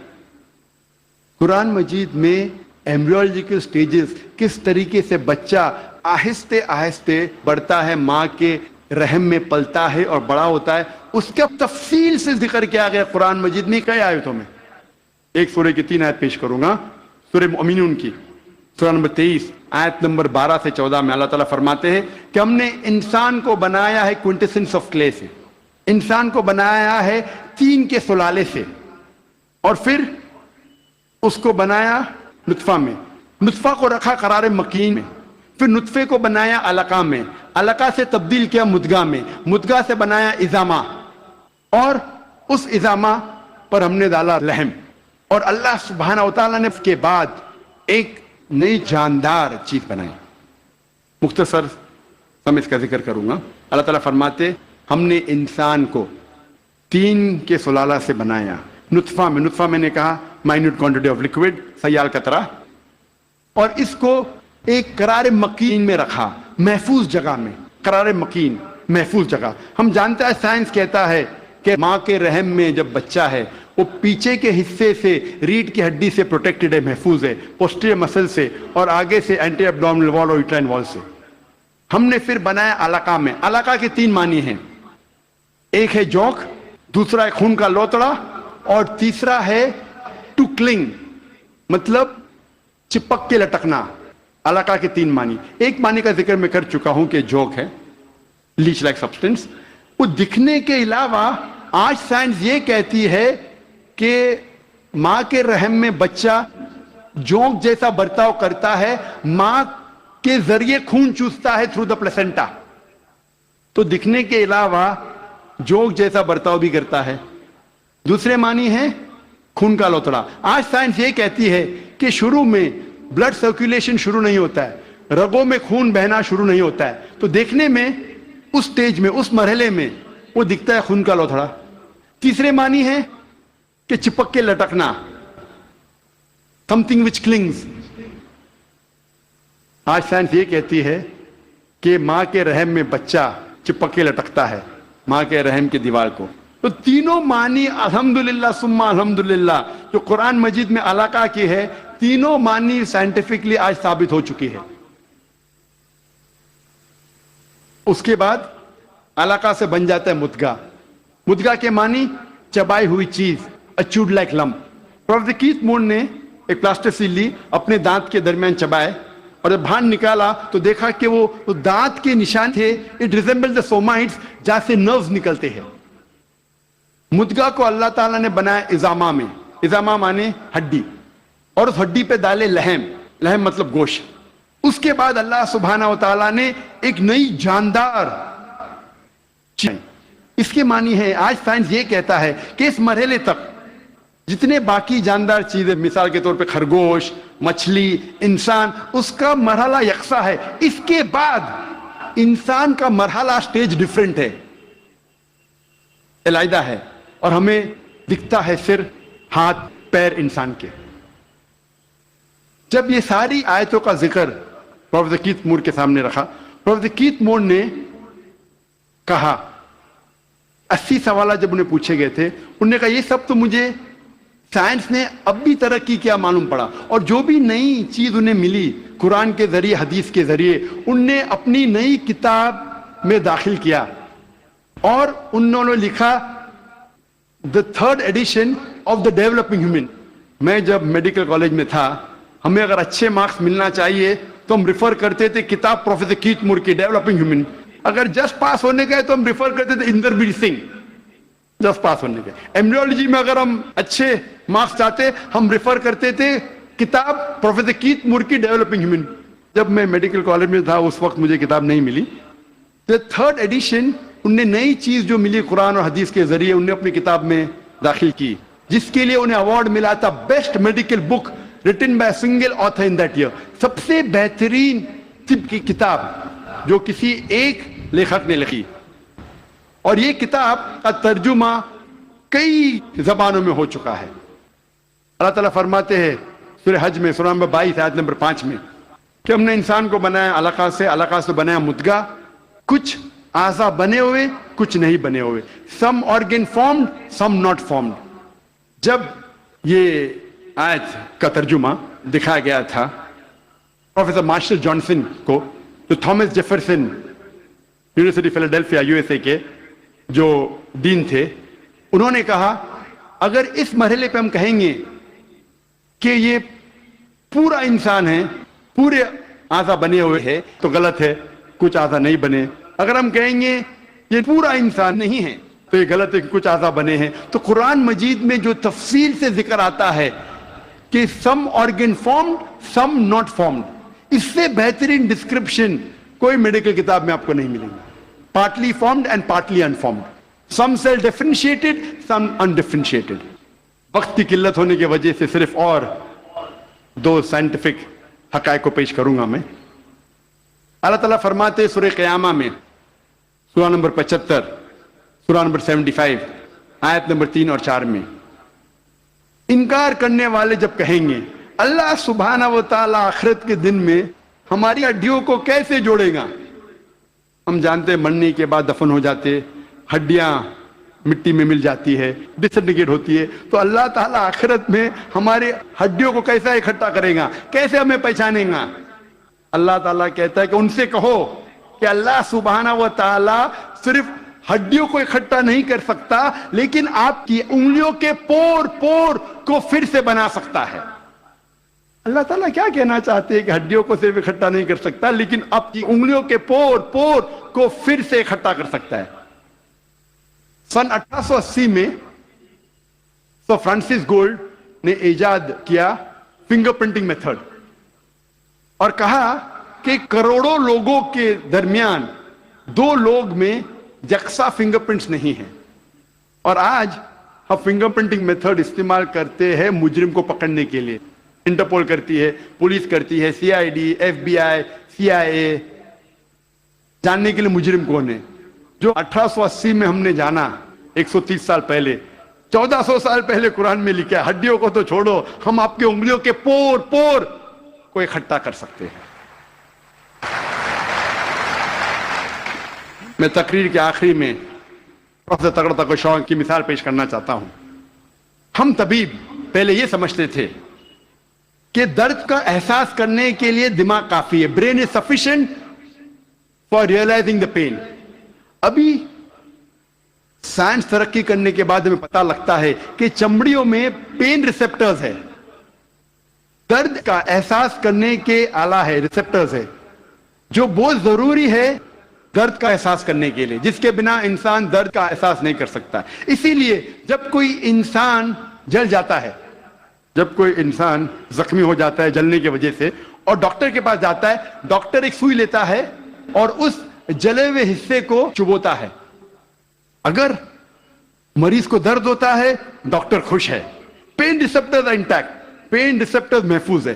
قرآن مجید میں ایمبریولوجیکل سٹیجز, کس طریقے سے بچہ آہستہ آہستہ بڑھتا ہے, ماں کے رحم میں پلتا ہے اور بڑا ہوتا ہے, اس کا تفصیل سے ذکر کیا گیا قرآن مجید میں کئی آیتوں میں. ایک سورہ کی 3 آیت پیش کروں گا, سورہ مومنون کی, سورہ نمبر 23 آیت نمبر 12 سے 14 میں اللہ تعالیٰ فرماتے ہیں کہ ہم نے انسان کو بنایا ہے کوئنٹیسنس آف کلے سے, انسان کو بنایا ہے طین کے سلالے سے, اور پھر اس کو بنایا نطفہ میں, نطفہ کو رکھا قرار مکین میں, پھر نطفے کو بنایا علقہ میں, علقہ سے تبدیل کیا مدغہ میں, مدغہ سے بنایا عظامہ, اور اس عظامہ پر ہم نے ڈالا لحم. اور اللہ سبحانہ وتعالیٰ نے اس کے بعد ایک نئی جاندار چیز بنائی. مختصر میں اس کا ذکر کروں گا. اللہ تعالیٰ فرماتے ہم نے انسان کو طین کے سلالہ سے بنایا, نطفہ میں, نطفہ میں نے کہا مائنیوٹ کوانٹٹی آف لکوڈ, سیال قطرہ, اور اس کو ایک قرار مکین میں رکھا, محفوظ جگہ میں, قرار مکین. محفوظ جگہ. ہم جانتے ہیں سائنس کہتا ہے کہ ماں کے رحم میں جب بچہ ہے وہ پیچھے کے حصے سے ریڑھ کی ہڈی سے پروٹیکٹڈ ہے, محفوظ ہے, پوسٹیریئر مسل سے, اور آگے سے اینٹی ایبڈومینل وال اور یوٹرائن وال سے. ہم نے پھر بنایا علقہ میں. علقہ کے 3 معنی ہیں. ایک ہے جوک, دوسرا ہے خون کا لوتڑا, اور تیسرا ہے ٹو کلنگ, مطلب چپک کے لٹکنا. علقہ کے 3 معنی. ایک معنی کا ذکر میں کر چکا ہوں کہ جوک ہے, لیچ لائک سبسٹنس. وہ دکھنے کے علاوہ آج سائنس یہ کہتی ہے کہ ماں کے رحم میں بچہ جوک جیسا برتاؤ کرتا ہے, ماں کے ذریعے خون چوستا ہے تھرو دا پلیسنٹا. تو دکھنے کے علاوہ جوک جیسا برتاؤ بھی کرتا ہے. دوسرے معنی ہے خون کا لوتڑا. آج سائنس یہ کہتی ہے کہ شروع میں بلڈ سرکولیشن شروع نہیں ہوتا ہے, رگوں میں خون بہنا شروع نہیں ہوتا ہے, تو دیکھنے میں اس سٹیج میں, اس مرحلے میں وہ دکھتا ہے خون کا لوتھڑا. تیسرے معنی ہے کہ چپک کے لٹکنا, something which clings. آج سائنس یہ کہتی ہے کہ ماں کے رحم میں بچہ چپک کے لٹکتا ہے ماں کے رحم کی دیوار کو. تو تینوں معنی الحمدللہ ثم الحمدللہ جو قرآن مجید میں علقہ کی ہے, تینوں معنی سائنٹیفکلی آج ثابت ہو چکی ہے. اس کے بعد علقہ سے بن جاتا ہے مدغہ. مدغہ کے معنی چبائی ہوئی چیز, اچوڈ لائک لمپ. پروفیسر کیتھ مون نے ایک پلاسٹر سیل لی, اپنے دانت کے درمیان چبائے, اور جب باہر نکالا تو دیکھا کہ وہ دانت کے نشان تھے. اٹ ریزمبل دا سومائٹس, جہاں سے نروز نکلتے ہیں. مدغہ کو اللہ تعالیٰ نے بنایا اضامہ میں. اضامہ مانے ہڈی, اور اس ہڈی پہ ڈالے لحم. لحم مطلب گوشت. اس کے بعد اللہ سبحانہ و تعالیٰ نے ایک نئی جاندار چیز. اس کے معنی ہے, آج سائنس یہ کہتا ہے کہ اس مرحلے تک جتنے باقی جاندار چیزیں, مثال کے طور پہ خرگوش, مچھلی, انسان, اس کا مرحلہ یکساں ہے. اس کے بعد انسان کا مرحلہ سٹیج ڈیفرنٹ ہے, علیحدہ ہے, اور ہمیں دکھتا ہے صرف ہاتھ پیر انسان کے. جب یہ ساری آیتوں کا ذکر پروفیسر کیتھ مور کے سامنے رکھا, پروفیسر کیتھ مور نے کہا, 80 سوالات جب انہیں پوچھے گئے تھے, انہوں نے کہا یہ سب تو مجھے سائنس نے اب بھی ترقی کیا معلوم پڑا, اور جو بھی نئی چیز انہیں ملی قرآن کے ذریعے, حدیث کے ذریعے, ان نے اپنی نئی کتاب میں داخل کیا, اور انہوں نے لکھا دا 3rd addition of the developing human. میں جب میڈیکل کالج میں تھا, ہمیں اگر اچھے مارکس ملنا چاہیے تو ہم ریفر کرتے تھے کتاب پروفیسر کیتھ مور کی, ڈیولپنگ ہیومن. اگر جسٹ پاس ہونے گئے تو ہم ریفر کرتے تھے اندربیر سنگھ, جسٹ پاس ہونے گئے. ایمبریولوجی میں اگر ہم اچھے مارکس چاہتے ہم ریفر کرتے تھے کتاب پروفیسر کیتھ مور کی, ڈیولپنگ ہیومن. جب میں میڈیکل کالج میں تھا اس وقت مجھے کتاب نہیں ملی. تو 3rd ایڈیشن, ان نے نئی چیز جو ملی قرآن اور حدیث کے ذریعے, انہیں اپنی کتاب میں داخل کی, جس کے لیے انہیں ایوارڈ ملا تھا best medical book written by a single author in that year. سب سے بہترین طب کی کتاب جو کسی ایک لیکھک نے لکھی, اور یہ کتاب کا ترجمہ کئی زبانوں میں ہو چکا ہے. اللہ تعالیٰ فرماتے ہیں سورہ حج میں, سورہ نمبر 22 آیت نمبر 5 میں, کہ ہم نے انسان کو بنایا علقہ سے, علقہ سے بنایا مدغہ. کچھ اعضا بنے ہوئے, کچھ نہیں بنے ہوئے. some organ formed, some not formed. جب یہ آیت کا ترجمہ دکھایا گیا تھا پروفیسر مارشل جانسن کو, جو تھامس جیفرسن یونیورسٹی فیلاڈیلفیا USA کے جو ڈین تھے, انہوں نے کہا اگر اس مرحلے پہ ہم کہیں گے کہ یہ پورا انسان ہے, پورے اعضا بنے ہوئے ہیں, تو غلط ہے, کچھ اعضا نہیں بنے. اگر ہم کہیں گے یہ پورا انسان نہیں ہے تو یہ غلط ہے کہ کچھ اعضا بنے ہیں. تو قرآن مجید میں جو تفصیل سے ذکر آتا ہے کہ some organ formed, some not formed, اس سے بہترین ڈسکرپشن کوئی میڈیکل کتاب میں آپ کو نہیں ملے گی. Partly formed and partly unformed, some cell differentiated, some undifferentiated. وقت کی قلت ہونے کی وجہ سے صرف اور 2 سائنٹیفک حقائق کو پیش کروں گا میں. اللہ تعالیٰ فرماتے سورہ قیامہ میں, سورہ نمبر 75, سورہ نمبر 75 آیت نمبر 3 اور 4 میں, انکار کرنے والے جب کہیں گے اللہ سبحانہ و تعالیٰ آخرت کے دن میں ہماری ہڈیوں کو کیسے جوڑے گا, ہم جانتے ہیں مرنے کے بعد دفن ہو جاتے، ہڈیاں مٹی میں مل جاتی ہے، ڈسنٹیگریٹ ہوتی ہے، تو اللہ تعالیٰ آخرت میں ہمارے ہڈیوں کو کیسا اکٹھا کرے گا، کیسے ہمیں پہچانے گا؟ اللہ تعالیٰ کہتا ہے کہ ان سے کہو کہ اللہ سبحانہ و تعالیٰ صرف ہڈیوں کو اکٹھا نہیں کر سکتا، لیکن آپ کی انگلیوں کے پور پور کو پھر سے بنا سکتا ہے۔ اللہ تعالیٰ کیا کہنا چاہتے ہیں کہ ہڈیوں کو صرف اکٹھا نہیں کر سکتا، لیکن آپ کی انگلیوں کے پور پور کو پھر سے اکٹھا کر سکتا ہے۔ سن 1880 میں سر فرانسس گولڈ نے ایجاد کیا فنگر پرنٹنگ میتھڈ، اور کہا کہ کروڑوں لوگوں کے درمیان 2 لوگ میں یکساں فنگر پرنٹس نہیں ہیں، اور آج ہم فنگر پرنٹنگ میتھڈ استعمال کرتے ہیں مجرم کو پکڑنے کے لیے۔ انٹرپول کرتی ہے، پولیس کرتی ہے، سی آئی ڈی، ایف بی آئی، سی آئی اے، جاننے کے لیے مجرم کون ہے۔ جو 1880 میں ہم نے جانا 130 سال پہلے، 1400 سال پہلے قرآن میں لکھا ہے، ہڈیوں کو تو چھوڑو، ہم آپ کے انگلیوں کے پور پور کو اکٹھا کر سکتے ہیں۔ میں تقریر کے آخری میں پروفیسر تگڑا تقی شان کی مثال پیش کرنا چاہتا ہوں۔ ہم طبیب پہلے یہ سمجھتے تھے کہ درد کا احساس کرنے کے لیے دماغ کافی ہے، brain is sufficient for realising the pain. ابھی سائنس ترقی کرنے کے بعد ہمیں پتہ لگتا ہے کہ چمڑیوں میں پین ریسپٹرز ہے، درد کا احساس کرنے کے آلہ ہے، ریسپٹرز ہے، جو بہت ضروری ہے درد کا احساس کرنے کے لیے، جس کے بنا انسان درد کا احساس نہیں کر سکتا۔ اسی لیے جب کوئی انسان جل جاتا ہے، جب کوئی انسان زخمی ہو جاتا ہے جلنے کی وجہ سے، اور ڈاکٹر کے پاس جاتا ہے، ڈاکٹر ایک سوئی لیتا ہے اور اس جلے ہوئے حصے کو چبوتا ہے۔ اگر مریض کو درد ہوتا ہے ڈاکٹر خوش ہے، pain receptors intact, pain receptors محفوظ ہے۔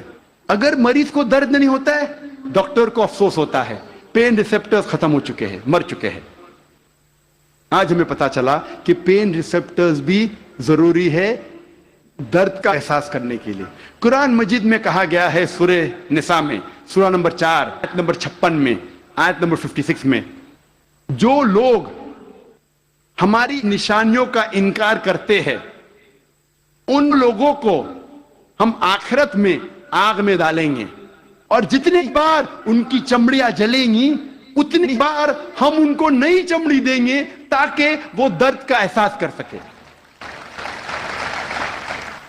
اگر مریض کو درد نہیں ہوتا ہے ڈاکٹر کو افسوس ہوتا ہے، پین ریسپٹرز ختم ہو چکے ہیں، مر چکے ہیں۔ آج ہمیں پتا چلا کہ پین ریسپٹرز بھی ضروری ہے درد کا احساس کرنے کے لیے۔ قرآن مجید میں کہا گیا ہے سورہ نساء میں، سورہ نمبر 4 آیت نمبر 56 میں، آیت نمبر 56 میں، جو لوگ ہماری نشانیوں کا انکار کرتے ہیں ان لوگوں کو ہم آخرت میں آگ میں ڈالیں گے، اور جتنی بار ان کی چمڑیاں جلیں گی اتنی بار ہم ان کو نئی چمڑی دیں گے تاکہ وہ درد کا احساس کر سکے۔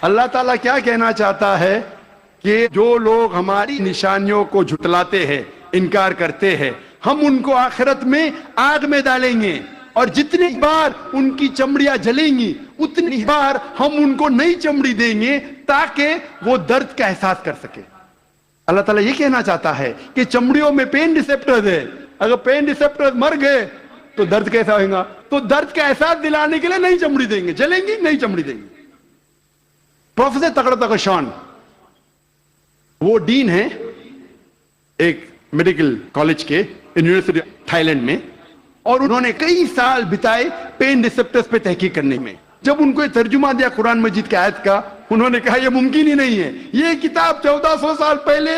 اللہ تعالیٰ کیا کہنا چاہتا ہے کہ جو لوگ ہماری نشانیوں کو جھٹلاتے ہیں، انکار کرتے ہیں، ہم ان کو آخرت میں آگ میں ڈالیں گے، اور جتنی بار ان کی چمڑیاں جلیں گی اتنی بار ہم ان کو نئی چمڑی دیں گے تاکہ وہ درد کا احساس کر سکے۔ اللہ تعالیٰ یہ کہنا چاہتا ہے کہ چمڑیوں میں پین ریسپٹرز ہے، اگر پین ریسپٹرز مر گئے تو درد کیسا ہوگا؟ تو درد کا احساس دلانے کے لیے نئی چمڑی دیں گے، جلیں گی نئی چمڑی دیں گے۔ پروفیسر تگڑا تقی شان وہ ڈین ہیں ایک میڈیکل کالج کے یونیورسٹی تھائی لینڈ میں، اور انہوں نے کئی سال بتائے پین ریسپٹرز پہ تحقیق کرنے میں۔ جب ان کو یہ ترجمہ دیا قرآن مجید کی آیت کا، انہوں نے کہا یہ ممکن ہی نہیں ہے، یہ کتاب 1400 سال پہلے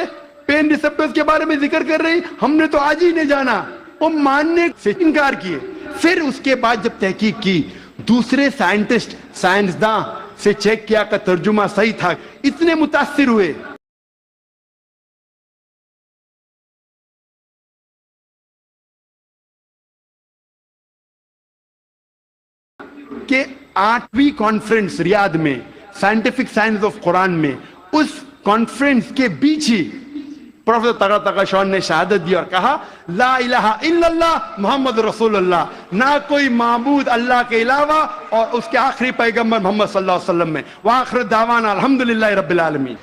پین ریسپٹرز کے بارے میں ذکر کر رہی، ہم نے تو آج ہی نہیں جانا۔ وہ ماننے سے انکار کیے۔ پھر اس کے بعد جب تحقیق کی، دوسرے سائنٹسٹ، سائنسداں سے چیک کیا کہ ترجمہ صحیح تھا، اتنے متاثر ہوئے کہ 8ویں کانفرنس ریاض میں، سائنٹیفک سائنس آف قرآن میں، اس کانفرنس کے بیچ ہی پروفیسر تگڑا تقی شان نے شہادت دی اور کہا لا الہ الا اللہ محمد رسول اللہ، نہ کوئی معبود اللہ کے علاوہ، اور اس کے آخری پیغمبر محمد صلی اللہ علیہ وسلم میں۔ وآخر دعوانا الحمدللہ رب العالمین۔